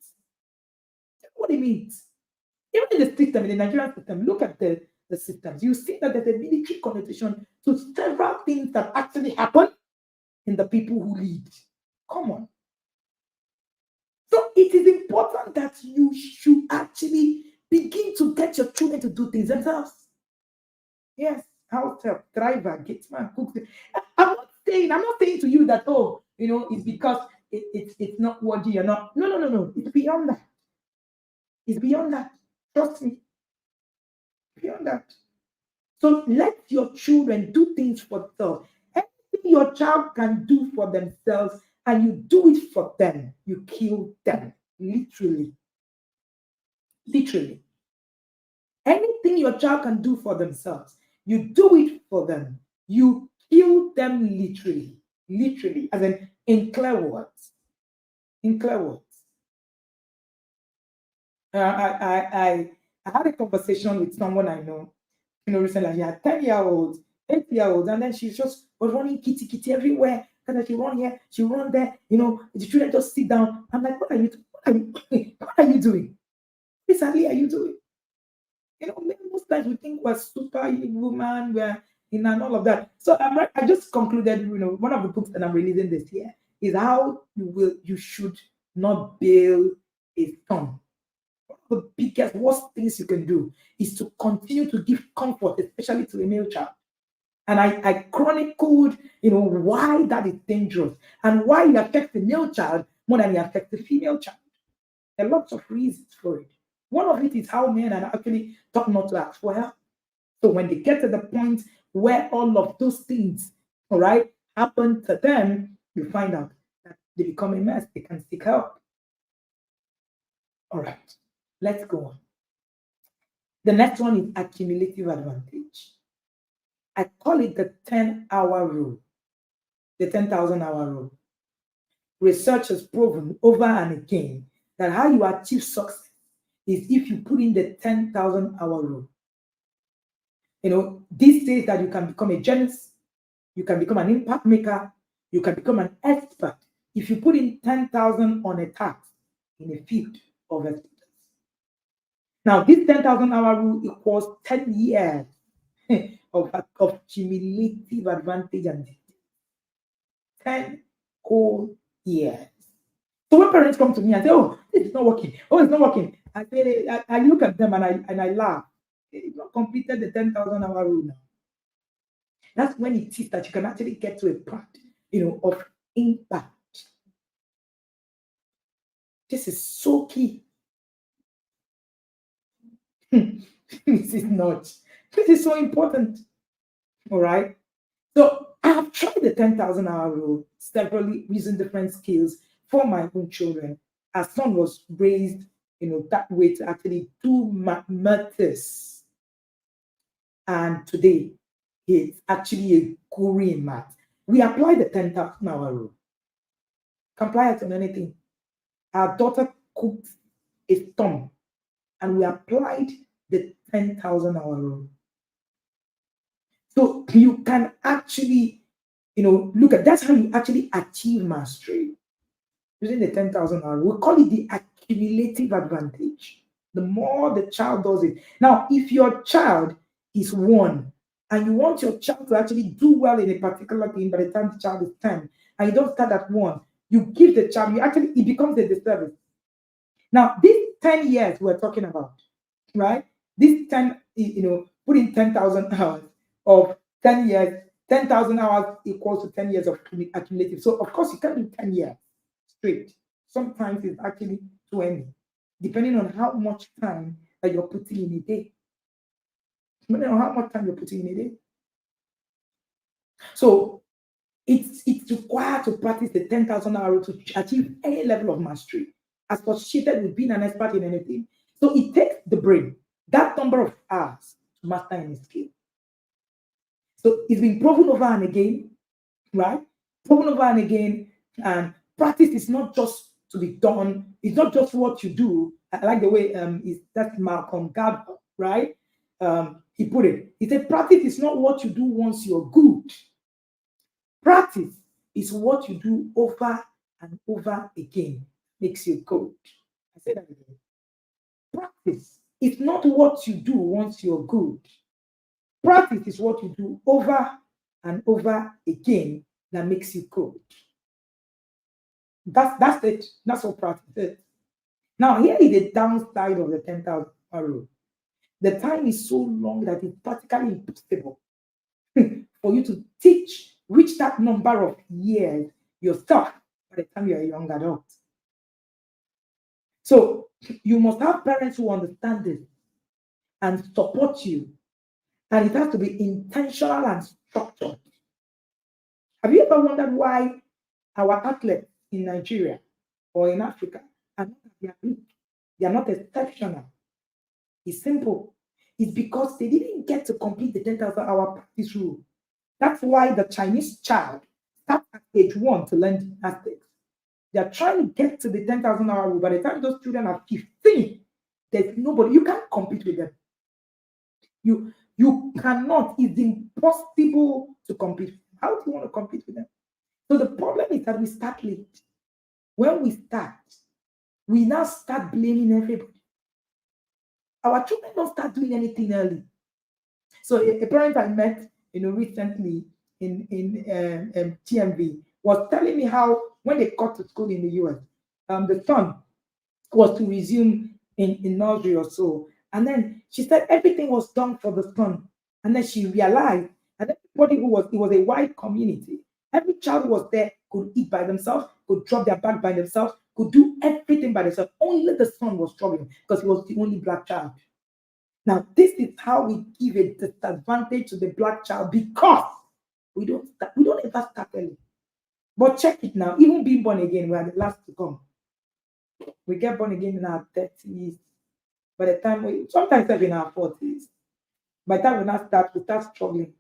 What it means? Even in the system, in the Nigerian system, look at the systems. You see that there's a military connotation to several things that actually happen in the people who lead. Come on. So it is important that you should actually begin to get your children to do things themselves. Yes, house help, driver, gateman, cook. I'm not saying to you that, it's because it's not worthy or not. No. It's beyond that. It's beyond that. Trust me. Beyond that. So let your children do things for themselves. Anything your child can do for themselves and you do it for them, you kill them. Literally. Literally. Anything your child can do for themselves, you do it for them. You kill them literally. Literally. As in clear words. In clear words. I had a conversation with someone I know, recently. He had 10-year-olds 8 year olds, and then she just was running kitty kitty everywhere. And then she run here, she run there. The children just sit down. I'm like, what are you, what are you doing? What exactly are you doing? Most times we think we're super woman, we're and all of that. So I just concluded, one of the books that I'm releasing this year is how you should not bail a storm. One of the biggest, worst things you can do is to continue to give comfort, especially to a male child. And I chronicled, why that is dangerous and why it affects the male child more than it affects the female child. There are lots of reasons for it. One of it is how men are actually taught not to ask for help. So when they get to the point where all of those things, all right, happen to them, you find out that they become a mess. They can seek help. All right, let's go on. The next one is accumulative advantage. I call it the 10-hour rule, the 10,000-hour rule. Research has proven over and again that how you achieve success is if you put in the 10,000-hour rule. This says that you can become a genius, you can become an impact maker, you can become an expert if you put in 10,000 on a task in a field of expertise. Now, this 10,000-hour rule equals 10 years of cumulative advantage and 10 whole years. So when parents come to me and say, "Oh, this is not working. Oh, it's not working," I look at them and I laugh. You've not completed the 10,000-hour rule now. That's when it is that you can actually get to a part, of impact. This is so key. This is not. This is so important. All right. So I have tried the 10,000-hour rule severally using different skills for my own children. Our son was raised, that way to actually do maths. And today, he's actually a guru in math. We apply the 10,000-hour rule. Comply it on anything. Our daughter cooked a storm, and we applied the 10,000-hour rule. So you can actually, look at that's how you actually achieve mastery using the 10,000-hour. We call it the accumulative advantage. The more the child does it. Now, if your child is 1 and you want your child to actually do well in a particular thing by the time the child is 10, and you don't start at 1, you give the child, it becomes a disservice. Now, these 10 years we're talking about, right? This 10, put in 10,000 hours of 10 years, 10,000 hours equals to 10 years of accumulative. So, of course, you can't do 10 years straight. Sometimes it's actually 20, depending on how much time that you're putting in a day. Depending on how much time you're putting in a day. So, it's required to practice the 10,000-hour to achieve any level of mastery associated with being an expert in anything. So, it takes the brain that number of hours to master any skill. So it's been proven over and again, right? Proven over and again. And practice is not just to be done. It's not just what you do. I like the way that's Malcolm Gladwell, right? He put it. He said, practice is not what you do once you're good. Practice is what you do over and over again. Makes you good. I said that again. Practice is not what you do once you're good. Practice is what you do over and over again that makes you good. That's it. That's what practice is. Now, here is the downside of the 10,000 rule. The time is so long that it's practically impossible for you to reach that number of years yourself by the time you're a young adult. So you must have parents who understand this and support you. And it has to be intentional and structured. Have you ever wondered why our athletes in Nigeria or in Africa are not at their peak? They are not exceptional. It's simple. It's because they didn't get to complete the 10,000-hour practice rule. That's why the Chinese child starts at age 1 to learn gymnastics. They are trying to get to the 10,000-hour rule. By the time those children are 15, there's nobody. You can't compete with them. You cannot. It's impossible to compete. How do you want to compete with them? So the problem is that we start late. When we start, we now start blaming everybody. Our children don't start doing anything early. So a parent I met, recently in TMV was telling me how when they got to school in the US, the son was to resume in nursery or so, and then she said everything was done for the son, and then she realized that everybody it was a wide community. Every child who was there could eat by themselves, could drop their bag by themselves, could do everything by themselves. Only the son was struggling because he was the only black child. Now, this is how we give a disadvantage to the black child because we don't ever start early. But check it now, even being born again, we are the last to come. We get born again in our 30s. By the time sometimes in our 40s. By the time we start struggling.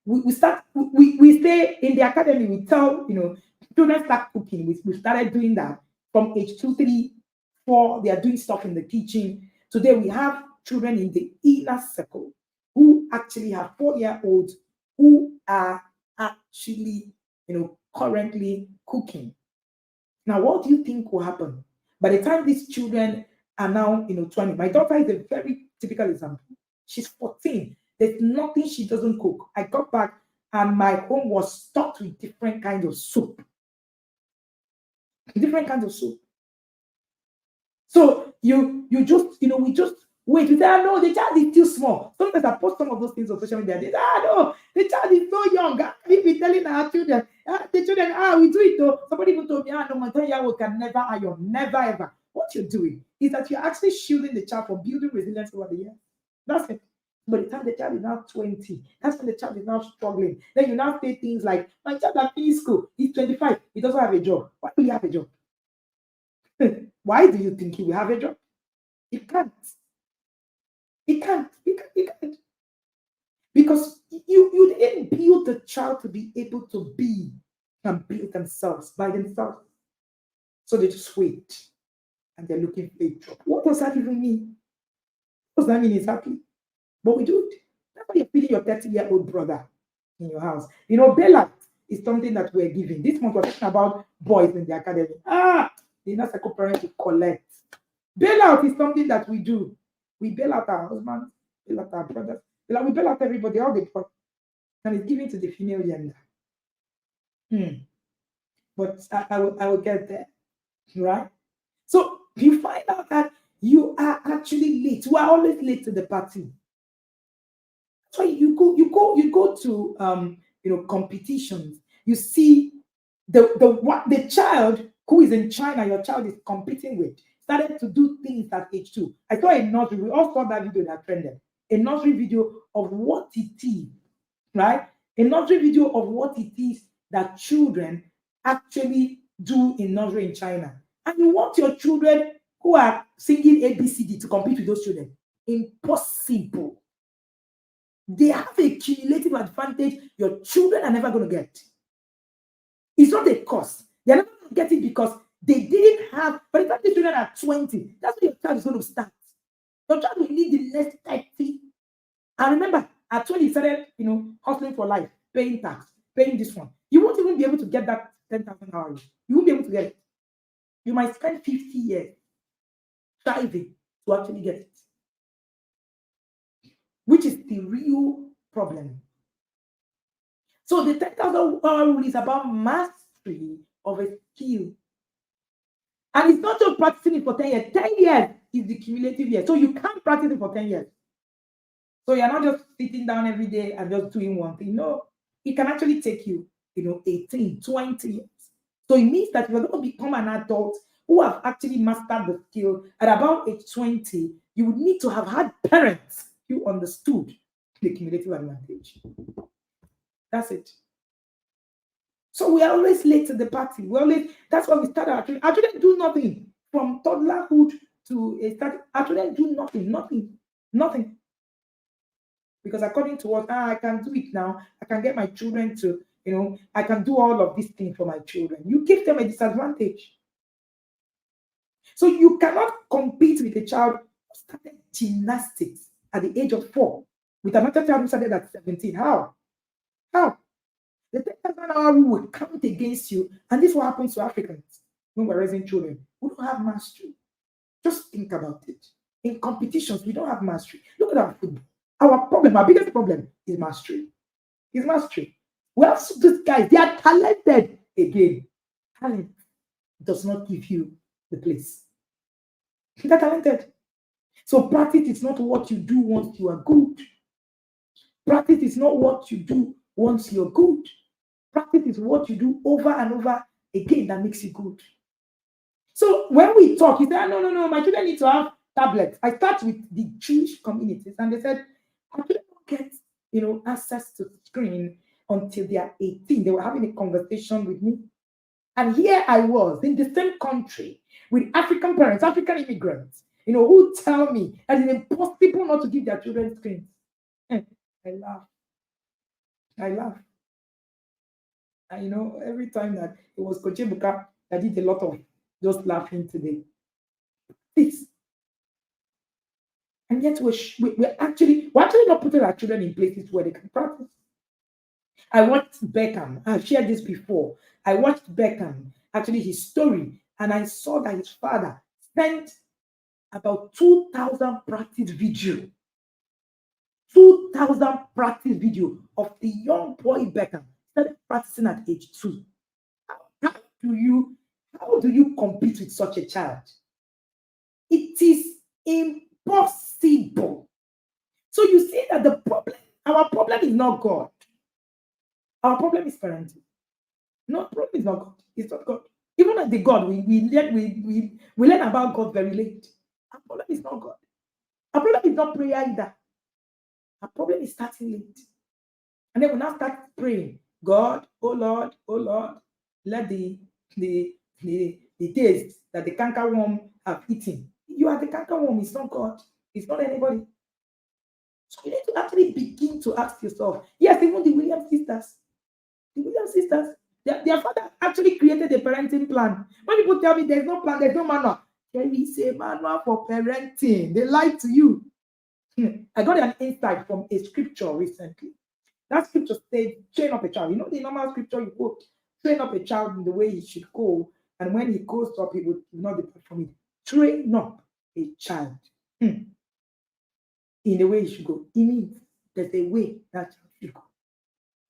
We stay in the academy, we tell, children start cooking. We started doing that from age 2, 3, 4. They are doing stuff in the kitchen. Today we have children in the inner circle who actually have 4-year-olds who are actually, currently cooking. Now, what do you think will happen? By the time these children are now, 20, my daughter is a very typical example. She's 14. There's nothing she doesn't cook. I got back and my home was stocked with different kinds of soup. Different kinds of soup. So you just, we just wait. We say, no, the child is too small. Sometimes I post some of those things on social media. They say, no, the child is so young. We be telling our children, the children, we do it though. Somebody even told me, no, my 10-year-old can never iron. Never ever. What you're doing is that you're actually shielding the child from building resilience over the years. That's it. By the time the child is now 20, that's when the child is now struggling. Then you now say things like, my child has finished school, he's 25, he doesn't have a job. Why do he have a job? Why do you think he will have a job? He can't. He can't. He can't. Because you didn't build the child to be able to be and build themselves by themselves. So they just wait and they're looking for a job. What does that even mean? What does that mean exactly? But we do it. That's why you're feeding your 30-year-old brother in your house. Bailout is something that we're giving. This month we're talking about boys in the academy. They're not a parent to collect. Bailout is something that we do. We bail out our husbands, bail out our brothers, we bail out everybody, all the people. And it's given to the female gender. But I will get there. Right? So you find out that you are actually late. We are always late to the party. So you go to competitions. You see the child who is in China, your child is competing with, started to do things at age 2. I saw a nursery. We all saw that video that trended. A nursery video of what it is, right? A nursery video of what it is that children actually do in nursery in China. And you want your children who are singing ABCD to compete with those children. Impossible. They have a cumulative advantage your children are never going to get. It's not a cost. They're never going to get it because they didn't have, by the time the children are 20, that's when your child is going to start. Your child will need the next 30. And remember, at 20, you started, hustling for life, paying tax, paying this one. You won't even be able to get that 10,000 hours. You won't be able to get it. You might spend 50 years striving to actually get it. Which is the real problem. So the 10,000 hour rule is about mastery of a skill. And it's not just practicing it for 10 years. 10 years is the cumulative year. So you can't practice it for 10 years. So you're not just sitting down every day and just doing one thing. No, it can actually take you, 18, 20 years. So it means that you're going to become an adult who have actually mastered the skill at about age 20, you would need to have had parents who understood the cumulative advantage. That's it. So we are always late to the party. That's why we start our children. Our children do nothing from toddlerhood to our children do nothing. Because according to what I can do it now, I can get my children to, I can do all of these things for my children. You give them a disadvantage. So you cannot compete with a child started gymnastics at the age of 4, with another child who started at 17. How? How? The 10,000-hour rule will count against you. And this is what happens to Africans when we're raising children. We don't have mastery. Just think about it. In competitions, we don't have mastery. Look at our football. Our problem, our biggest problem is mastery. Is mastery. We have these guys, they are talented. Again, talent does not give you the place. They're talented. So practice is not what you do once you are good. Practice is not what you do once you're good. Practice is what you do over and over again that makes you good. So when we talk, you say, no, my children need to have tablets. I start with the Jewish communities, and they said, our children don't get, access to the screen until they are 18. They were having a conversation with me. And here I was in the same country with African parents, African immigrants, who tell me that it's impossible not to give their children screens. I laugh. And every time that it was Coach Ebuka that did a lot of just laughing today. This. And yet we're actually not putting our children in places where they can practice. I watched Beckham. I've shared this before. I watched Beckham, actually his story, and I saw that his father spent about 2,000 practice video. 2,000 practice video of the young boy Beckham started practicing at age 2. How do you compete with such a child? It is impossible. So you see that our problem is not God. Our problem is parenting. No, problem is not God. It's not God. Even at the God, we learn about God very late. Our problem is not God. Our problem is not prayer either. Our problem is starting late. And then we now start praying, God, oh Lord, let the days that the cankerworm have eaten. You are the cankerworm, it's not God. It's not anybody. So you need to actually begin to ask yourself. Yes, even the Williams sisters, their father actually created a parenting plan. When people tell me there's no plan, there's no manual, there is a manual for parenting. They lie to you. I got an insight from a scripture recently. That scripture said, train up a child. You know the normal scripture you quote, train up a child in the way he should go, and when he goes up, he will not depart from it. Train up a child in the way he should go. It means there's a way that child should go.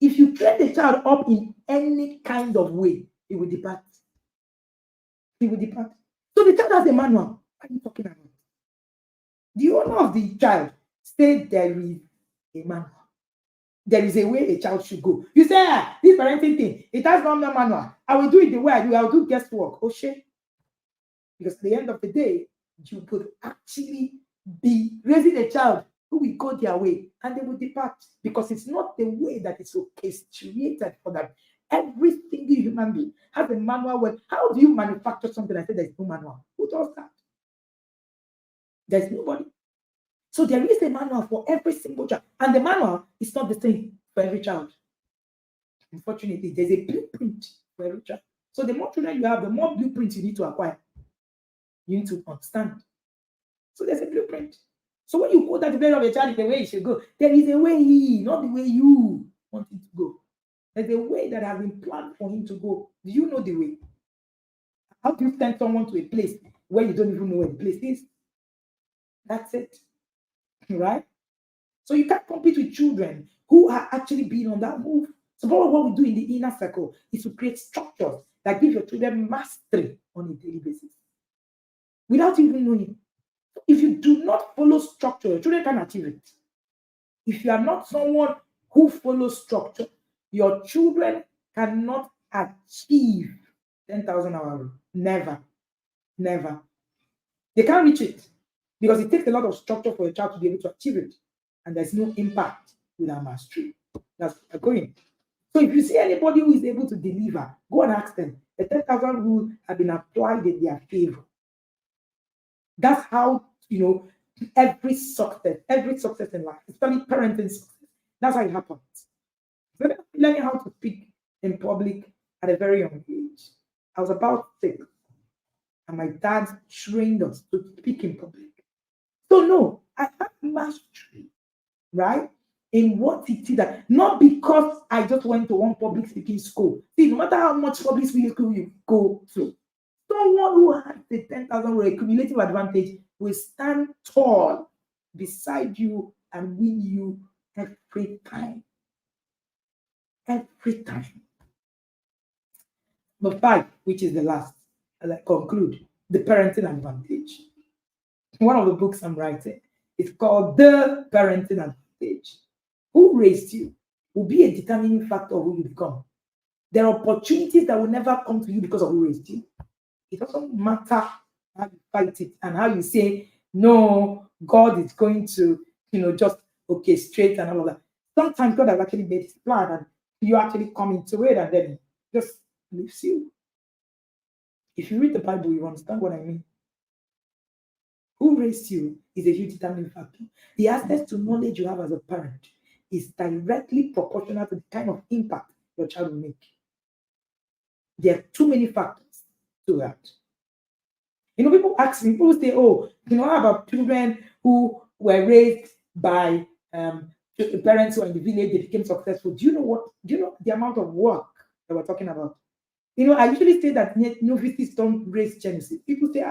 If you train the child up in any kind of way, he will depart. He will depart. So the child has a manual. What are you talking about? The owner of the child said there is a manual. There is a way a child should go. You say, this parenting thing, it has no manual. I will do it the way I do. I will do guesswork. Oh, shit. Because at the end of the day, you could actually be raising a child who will go their way and they will depart, because it's not the way that is orchestrated for them. Every single human being has a manual. How do you manufacture something? I said there's no manual. Who does that? There's nobody. So there is a manual for every single child, and the manual is not the same for every child. Unfortunately, there's a blueprint for every child. So the more children you have, the more blueprints you need to acquire. You need to understand. So there's a blueprint. So when you put that together of a child in the way he should go, there is a way not the way you want him to go. There's a way that has been planned for him to go. Do you know the way? How do you send someone to a place where you don't even know where the place is? That's it. Right? So you can't compete with children who are actually being on that move. So part of what we do in the inner circle is to create structures that give your children mastery on a daily basis without even knowing. If you do not follow structure, your children can achieve it. If you are not someone who follows structure, your children cannot achieve 10,000 hours. Never. Never. They can't reach it because it takes a lot of structure for a child to be able to achieve it. And there's no impact without mastery. That's going. So if you see anybody who is able to deliver, go and ask them. The 10,000 rule have been applied in their favor. That's how, every success in life, especially parenting success, that's how it happens. So learning how to speak in public at a very young age. I was about 6, and my dad trained us to speak in public. So no, I have mastery, right? In what it is that, not because I just went to one public speaking school. See, no matter how much public speaking school you go to, someone who has the 10,000 cumulative advantage will stand tall beside you and win you every time. Every time. But five, which is the last, as I conclude, the parenting advantage. One of the books I'm writing is called The Parenting Advantage. Who raised you will be a determining factor of who you become. There are opportunities that will never come to you because of who raised you. It doesn't matter how you fight it and how you say, no, God is going to, just straight and all of that. Sometimes God has actually made his plan and you actually come into it and then just leaves you. If you read the Bible, you understand what I mean. Who raised you is a huge determining factor. The access to knowledge you have as a parent is directly proportional to the kind of impact your child will make. There are too many factors to that. People ask me, people say, oh, how about children who were raised by parents who are in the village, they became successful? Do you know the amount of work that we're talking about? I usually say that novices don't raise geniuses. People say,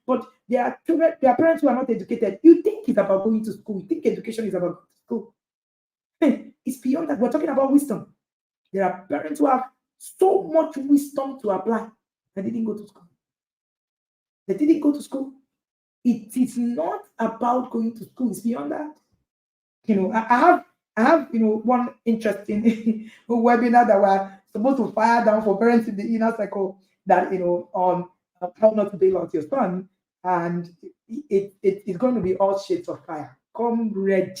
but there are children, there are parents who are not educated. You think it's about going to school. You think education is about school. It's beyond that. We're talking about wisdom. There are parents who have so much wisdom to apply. They didn't go to school. They didn't go to school. It is not about going to school. It's beyond that. I have one interesting webinar that we're supposed to fire down for parents in the inner circle that on how not to bail out your son, and it's going to be all shades of fire. Come ready,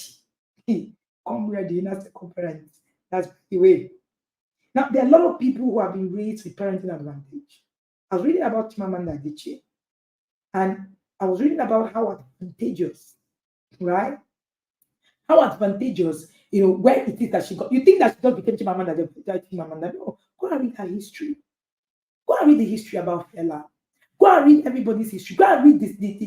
come ready, inner circle parents. That's the way. Now there are a lot of people who have been raised with parenting advantage. I was reading about Chimamanda Adichie, and I was reading about how advantageous, right? How advantageous, where it is that she got. You think that she just became Chimamanda? No, go and read her history. Go and read the history about Fela. Go and read everybody's history. Go and read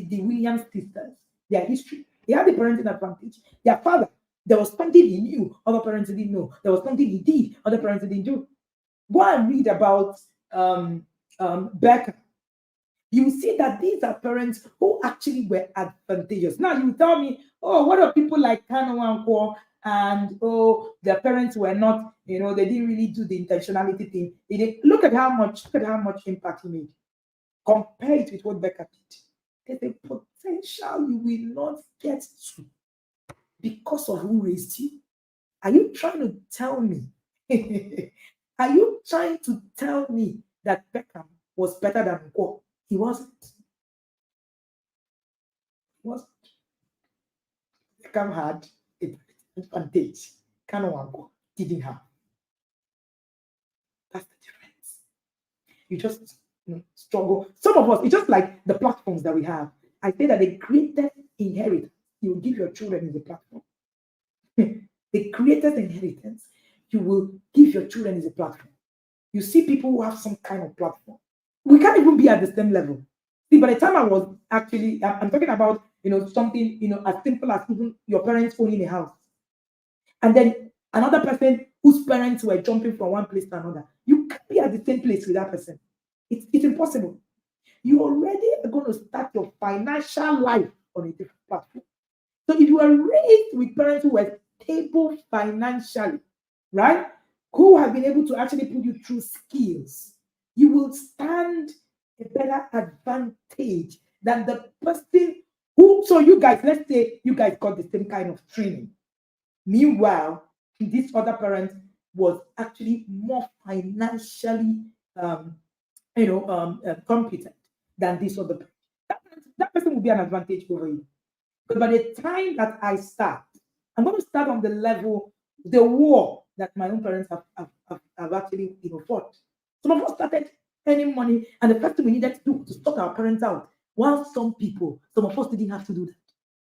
the Williams sisters, their history. They had the parenting advantage. Their father, there was something he knew, other parents didn't know. There was something he did, other parents didn't do. Go and read about Becca. You will see that these are parents who actually were advantageous. Now you tell me, oh, what are people like Kano and Kwo, and their parents were not, they didn't really do the intentionality thing. Look at how much impact he made. Compare it with what Becca did. There's a potential you will not get to because of who raised you. Are you trying to tell me? Are you trying to tell me that Beckham was better than Kwo? He wasn't. He wasn't. Beckham had an advantage. Kano and Kwo didn't have. That's the difference. You just struggle. Some of us, it's just like the platforms that we have. I say that the greatest inheritance you will give your children is a platform. The greatest inheritance you will give your children is a platform. You see people who have some kind of platform. We can't even be at the same level. See, by the time I was actually, I'm talking about, something, as simple as even your parents owning a house. And then another person whose parents were jumping from one place to another. You can't be at the same place with that person. It's impossible. You already are going to start your financial life on a different platform. So if you are raised with parents who were stable financially, right, who have been able to actually put you through skills, you will stand a better advantage than the person who, so you guys, let's say you guys got the same kind of training. Meanwhile, this other parent was actually more financially, competent than this other parent. That person will be an advantage over you. But by the time that I start, I'm going to start on the level, the war that my own parents have actually fought. Some of us started earning money, and the first thing we needed to do was to sort our parents out. While some of us didn't have to do that.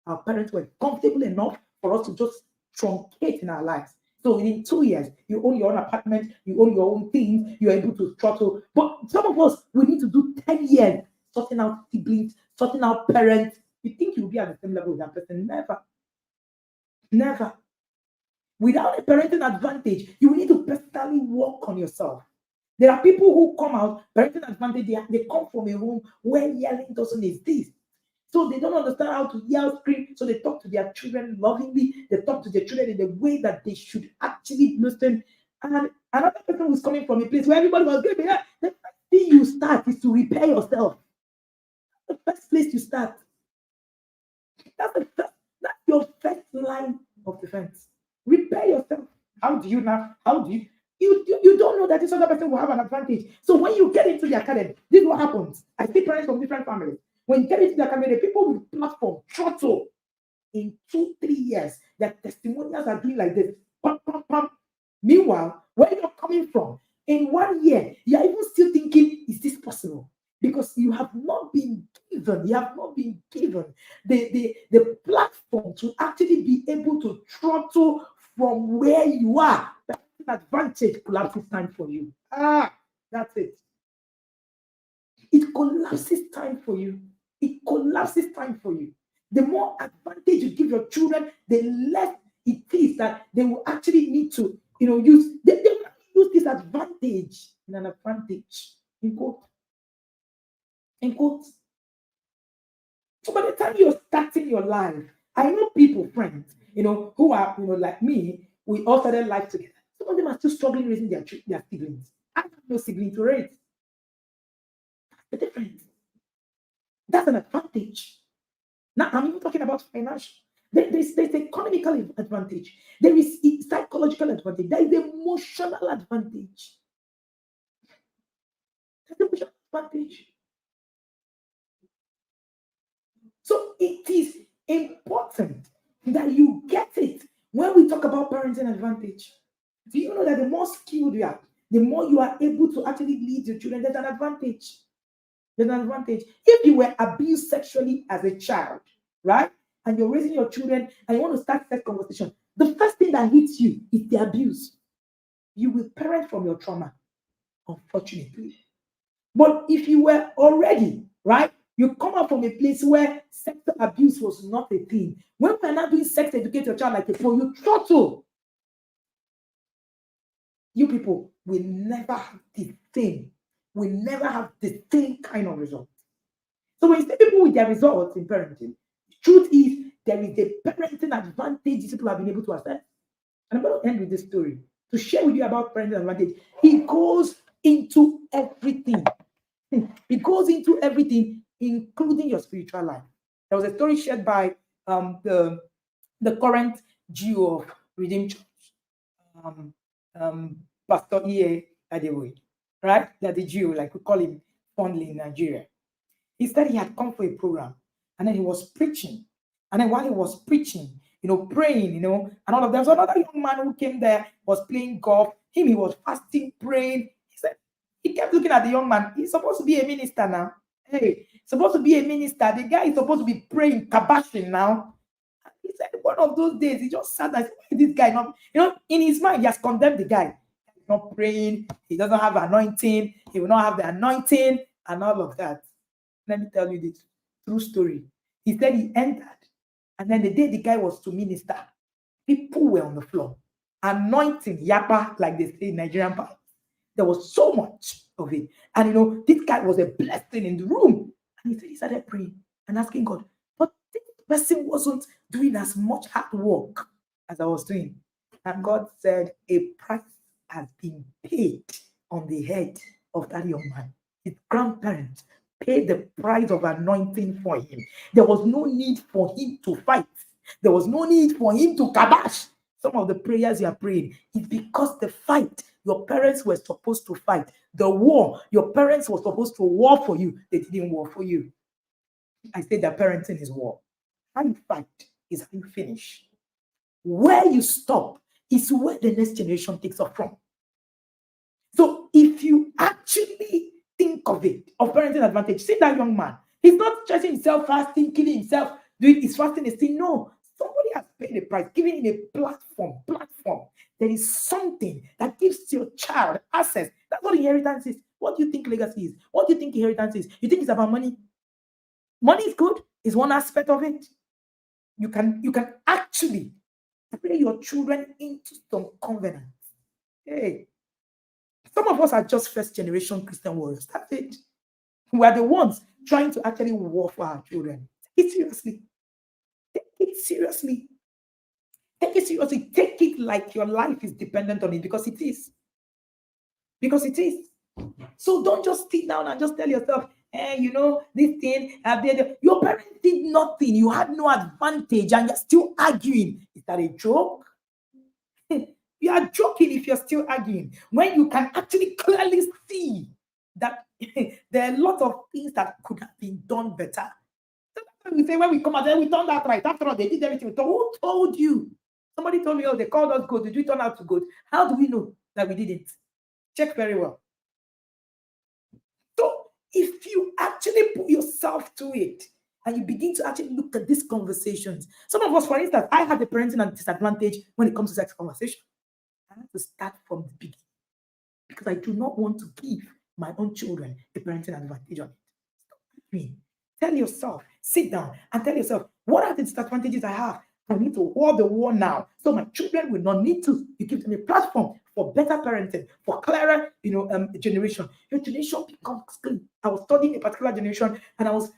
Our parents were comfortable enough for us to just truncate in our lives. So within 2 years, you own your own apartment, you own your own things, you're able to throttle. But some of us, we need to do 10 years sorting out siblings, sorting out parents, You think you'll be at the same level with that person? Never. Never. Without a parenting advantage, you will need to personally work on yourself. There are people who come out, parenting advantage, they come from a home where yelling doesn't exist. So they don't understand how to yell, scream. So they talk to their children lovingly. They talk to their children in the way that they should actually listen. And another person who's coming from a place where everybody was good, the first thing you start is to repair yourself. The first place you start. That's your first line of defense. Repair yourself. How do you now? How do you don't know that this other person will have an advantage. So when you get into the academy, this is what happens. I see parents from different families. When you get into the academy, the people with platform throttle in 2-3 years, their testimonials are doing like this. Pam, pam, pam. Meanwhile, where you're coming from, in 1 year, you're even still thinking, is this possible? Because you have not been given, the platform to actually be able to throttle from where you are. That's an advantage collapses time for you. That's it. It collapses time for you. It collapses time for you. The more advantage you give your children, the less it is that they will actually need to, use. They will use this advantage in an advantage. In quote. In quote. So by the time you're starting your life, I know people, friends, who are, like me, we all started life together. Some of them are still struggling raising their siblings. I have no sibling to raise. That's the difference. That's an advantage. Now, I'm even talking about financial. There's economical advantage. There is psychological advantage. There is emotional advantage. There's emotional advantage. So it is important that you get it when we talk about parenting advantage. Do you know that the more skilled you are, the more you are able to actually lead your children? There's an advantage. There's an advantage. If you were abused sexually as a child, right? And you're raising your children and you want to start sex conversation, the first thing that hits you is the abuse. You will parent from your trauma, unfortunately. But if you were already, right, you come out from a place where sexual abuse was not a thing. When we're not doing sex educate your child like a fool, you throttle. You people will never have the same, kind of results. So when you see people with their results in parenting, the truth is there is a parenting advantage these people have been able to assess. And I'm going to end with this story to share with you about parenting advantage. It goes into everything. It goes into everything, including your spiritual life. There was a story shared by the current Jew of Redeemed Church, um, Pastor E.A. Adewoye, right? That the Jew, like we call him fondly in Nigeria. He said he had come for a program and then he was preaching. And then while he was preaching, praying, and all of that, there was another young man who came there, was playing golf. He was fasting, praying. He said, he kept looking at the young man. He's supposed to be a minister now. Hey, supposed to be a minister. The guy is supposed to be praying, kabashing now. And he said, one of those days, he just sat there. Why is this guy not? In his mind, he has condemned the guy. He's not praying. He doesn't have anointing. He will not have the anointing and all of that. Let me tell you this true story. He said he entered, and then the day the guy was to minister, people were on the floor, anointing yapa, like they say in Nigerian parts. There was so much of it, and this guy was a blessing in the room. And he said he started praying and asking God, but this person wasn't doing as much hard work as I was doing. And God said, a price has been paid on the head of that young man. His grandparents paid the price of anointing for him. There was no need for him to fight. There was no need for him to kabash. Some of the prayers you are praying is because the fight your parents were supposed to fight, the war your parents were supposed to war for you, they didn't war for you. I say that parenting is war. How you fight is how you finish. Where you stop is where the next generation takes off from. So if you actually think of it, of parenting advantage, see that young man, he's not stretching himself, fasting, killing himself, doing his fasting is thing. No, somebody has paid a price, giving him a platform. There is something that gives your child access. That's what inheritance is. What do you think legacy is? What do you think inheritance is? You think it's about money? Money is good, is one aspect of it. You can actually pray your children into some covenant. Hey, some of us are just first generation Christian warriors. That's it. We are the ones trying to actually war for our children. Take it seriously. Take it seriously. Take it seriously. Take it like your life is dependent on it, because it is. Because it is. So don't just sit down and just tell yourself, this thing, your parents did nothing. You had no advantage and you're still arguing. Is that a joke? You are joking if you're still arguing when you can actually clearly see that there are a lot of things that could have been done better. We say when we come out, then we turn that right. After all, they did everything. Who told you? Somebody told me, oh, they called us good. Did we turn out to good? How do we know that we didn't? Check very well. So if you actually put yourself to it and you begin to actually look at these conversations, some of us, for instance, I had a parenting disadvantage when it comes to sex conversation. I have to start from the beginning because I do not want to give my own children a parenting advantage on it. Me. Tell yourself, sit down and tell yourself, what are the disadvantages I have? I need to war the war now, so my children will not need to. You give them a platform for better parenting, for clearer, generation. Your generation becomes clean. I was studying a particular generation, and I was,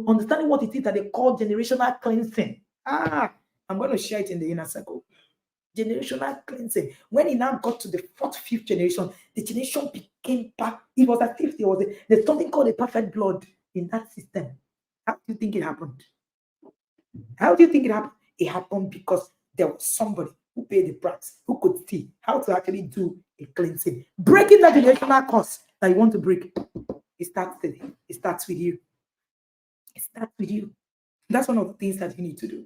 understanding what it is that they call generational cleansing. I'm going to share it in the inner circle. Generational cleansing. When it now got to the fourth, fifth generation, the generation became back. It was as if there's something called a perfect blood in that system. How do you think it happened? How do you think it happened? It happened because there was somebody who paid the price, who could see how to actually do a cleansing. Breaking that generational curse that you want to break, it starts with you. It starts with you. It starts with you. That's one of the things that you need to do.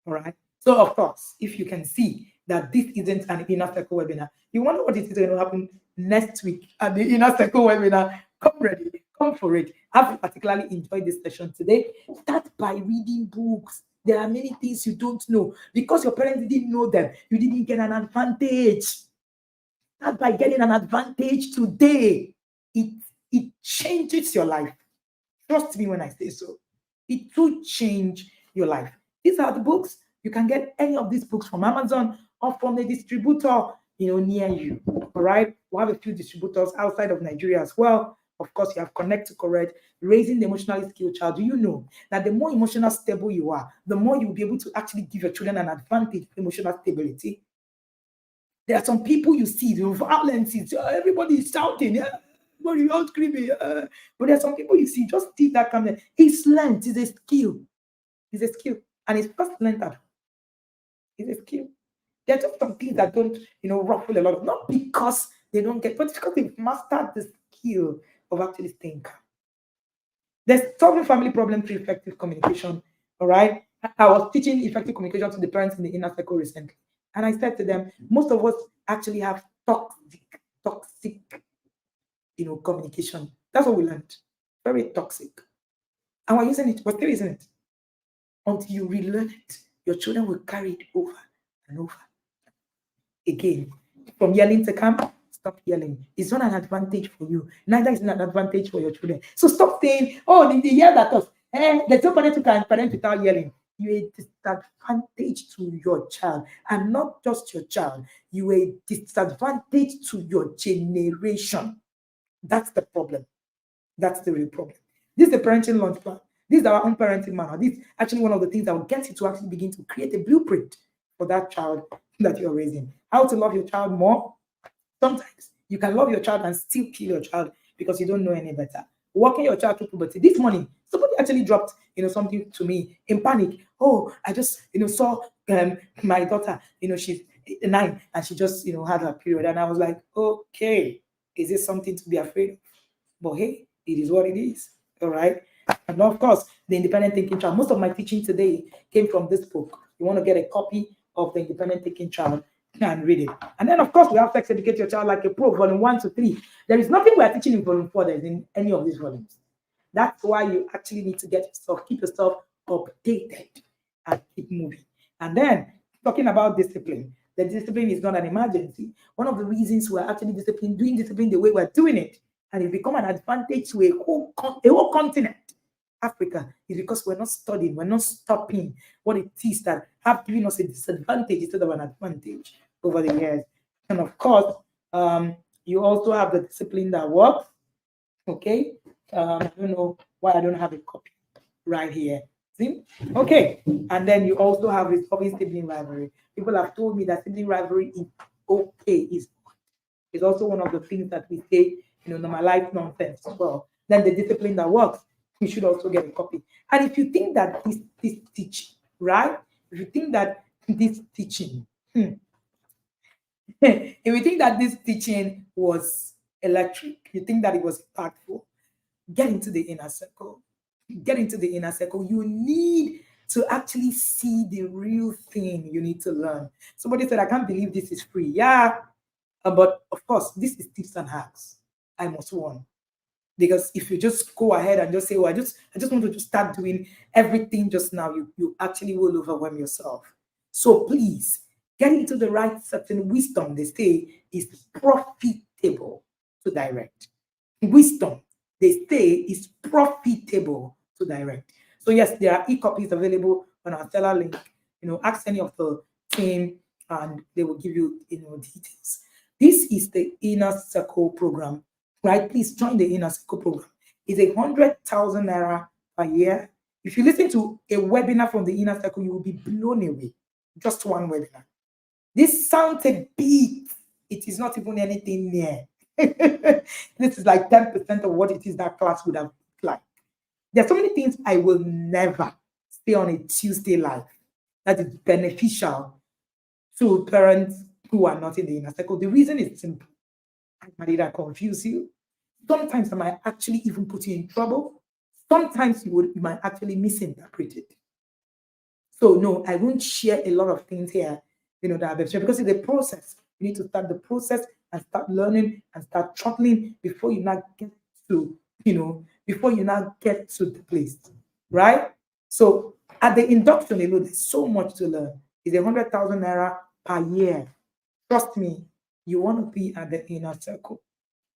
All right. So, of course, if you can see that this isn't an inner circle webinar, you wonder what it is going to happen next week at the inner circle webinar. Come ready, come for it. I've particularly enjoyed this session today. Start by reading books. There are many things you don't know because your parents didn't know them. You didn't get an advantage. Start by getting an advantage today. It changes your life. Trust me when I say so. It will change your life. These are the books. You can get any of these books from Amazon or from a distributor, near you. All right. We have a few distributors outside of Nigeria as well. Of course, you have Connect to Correct, Raising the Emotionally Skilled Child. Do you know that the more emotional stable you are, the more you will be able to actually give your children an advantage for emotional stability? There are some people you see, the violence is everybody is shouting, but you all screaming. But there are some people you see, just see that comment. It's learned, it's a skill. It's a skill. And it's first learned that. It's a skill. There are just some things that don't, ruffle a lot. Not because they don't get, but because they've mastered the skill of actually staying calm. There's solving family problems through effective communication. All right. I was teaching effective communication to the parents in the inner circle recently. And I said to them, most of us actually have toxic, communication. That's what we learned. Very toxic. And we're using it, we're still using it. Until you relearn it, your children will carry it over and over again. From yelling to calm, stop yelling. It's not an advantage for you. Neither is it an advantage for your children. So stop saying, oh, they yelled at us. There's nobody to parent without yelling. You're a disadvantage to your child. And not just your child. You're a disadvantage to your generation. That's the problem. That's the real problem. This is the parenting launch plan. This is our own parenting manual. This is actually one of the things that will get you to actually begin to create a blueprint for that child that you're raising. How to love your child more. Sometimes you can love your child and still kill your child because you don't know any better. Walking your child through puberty. This morning, somebody actually dropped, something to me in panic. Oh, I just, saw my daughter, she's 9 and she just, had her period. And I was like, okay, is this something to be afraid of? But hey, it is what it is. All right. And of course, the independent thinking child. Most of my teaching today came from this book. You want to get a copy of the independent thinking child and read it. And then, of course, we have Sex Educate Your Child Like a Pro, volume 1 to 3. There is nothing we are teaching in volume 4 that is in any of these volumes. That's why you actually need to keep yourself updated and keep moving. And then, talking about discipline, the discipline is not an emergency. One of the reasons we're actually doing discipline the way we're doing it, and it's become an advantage to a whole continent. Africa is because we're not studying, we're not stopping what it is that have given us a disadvantage instead of an advantage over the years. And of course, you also have the discipline that works. Okay. I don't know why I don't have a copy right here. See? Okay. And then you also have this obvious sibling rivalry. People have told me that sibling rivalry is okay, is also one of the things that we say, normalize nonsense as well. Then the discipline that works, you should also get a copy. And if you think that this teaching, right? If you think that this teaching, if you think that this teaching was electric, you think that it was impactful, get into the inner circle. Get into the inner circle. You need to actually see the real thing you need to learn. Somebody said, I can't believe this is free. Yeah, but of course, this is tips and hacks. I must warn. Because if you just go ahead and just say, oh, I just want to just start doing everything just now, you actually will overwhelm yourself. So please get into the right certain wisdom, they say, is profitable to direct. Wisdom, they say, is profitable to direct. So yes, there are e-copies available on our seller link. Ask any of the team and they will give you, details. This is the Inner Circle program, right? Please join the Inner Circle program. It's 100,000 naira per year. If you listen to a webinar from the Inner Circle, you will be blown away. Just one webinar. This sounds a bit, it is not even anything near. This is like 10% of what it is that class would have like. There are so many things I will never say on a Tuesday live that is beneficial to parents who are not in the inner circle. The reason is simple. I might either confuse you. Sometimes I might actually even put you in trouble. Sometimes you might actually misinterpret it. So no, I won't share a lot of things here, that I've shared because it's a process. You need to start the process and start learning and start throttling before you now get to, before you now get to the place, right? So at the induction alone, there's so much to learn. It's 100,000 naira per year. Trust me, you want to be at the inner circle,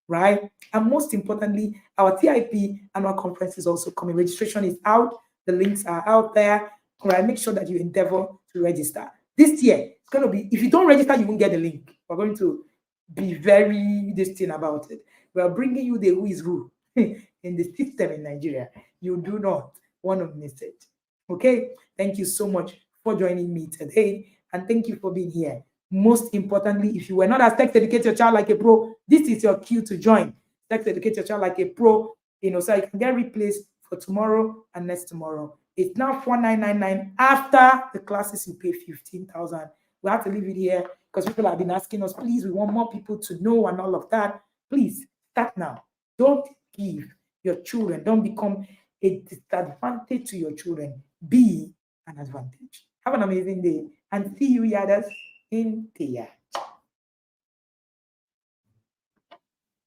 right? And most importantly, our TIP annual conference is also coming. Registration is out. The links are out there. Right? Make sure that you endeavor to register. This year, it's going to be, if you don't register, you won't get the link. We're going to be very distinct about it. We are bringing you the who is who in the system in Nigeria. You do not want to miss it. Okay? Thank you so much for joining me today. And thank you for being here. Most importantly, if you were not at Sex Educate Your Child Like a Pro, this is your cue to join Sex Educate Your Child Like a Pro, so you can get replaced for tomorrow and next tomorrow. It's now 4,999. After the classes, you pay 15,000. We have to leave it here because people have been asking us, please, we want more people to know and all of that. Please, start now. Don't give your children, don't become a disadvantage to your children. Be an advantage. Have an amazing day and see you, Yadas, in the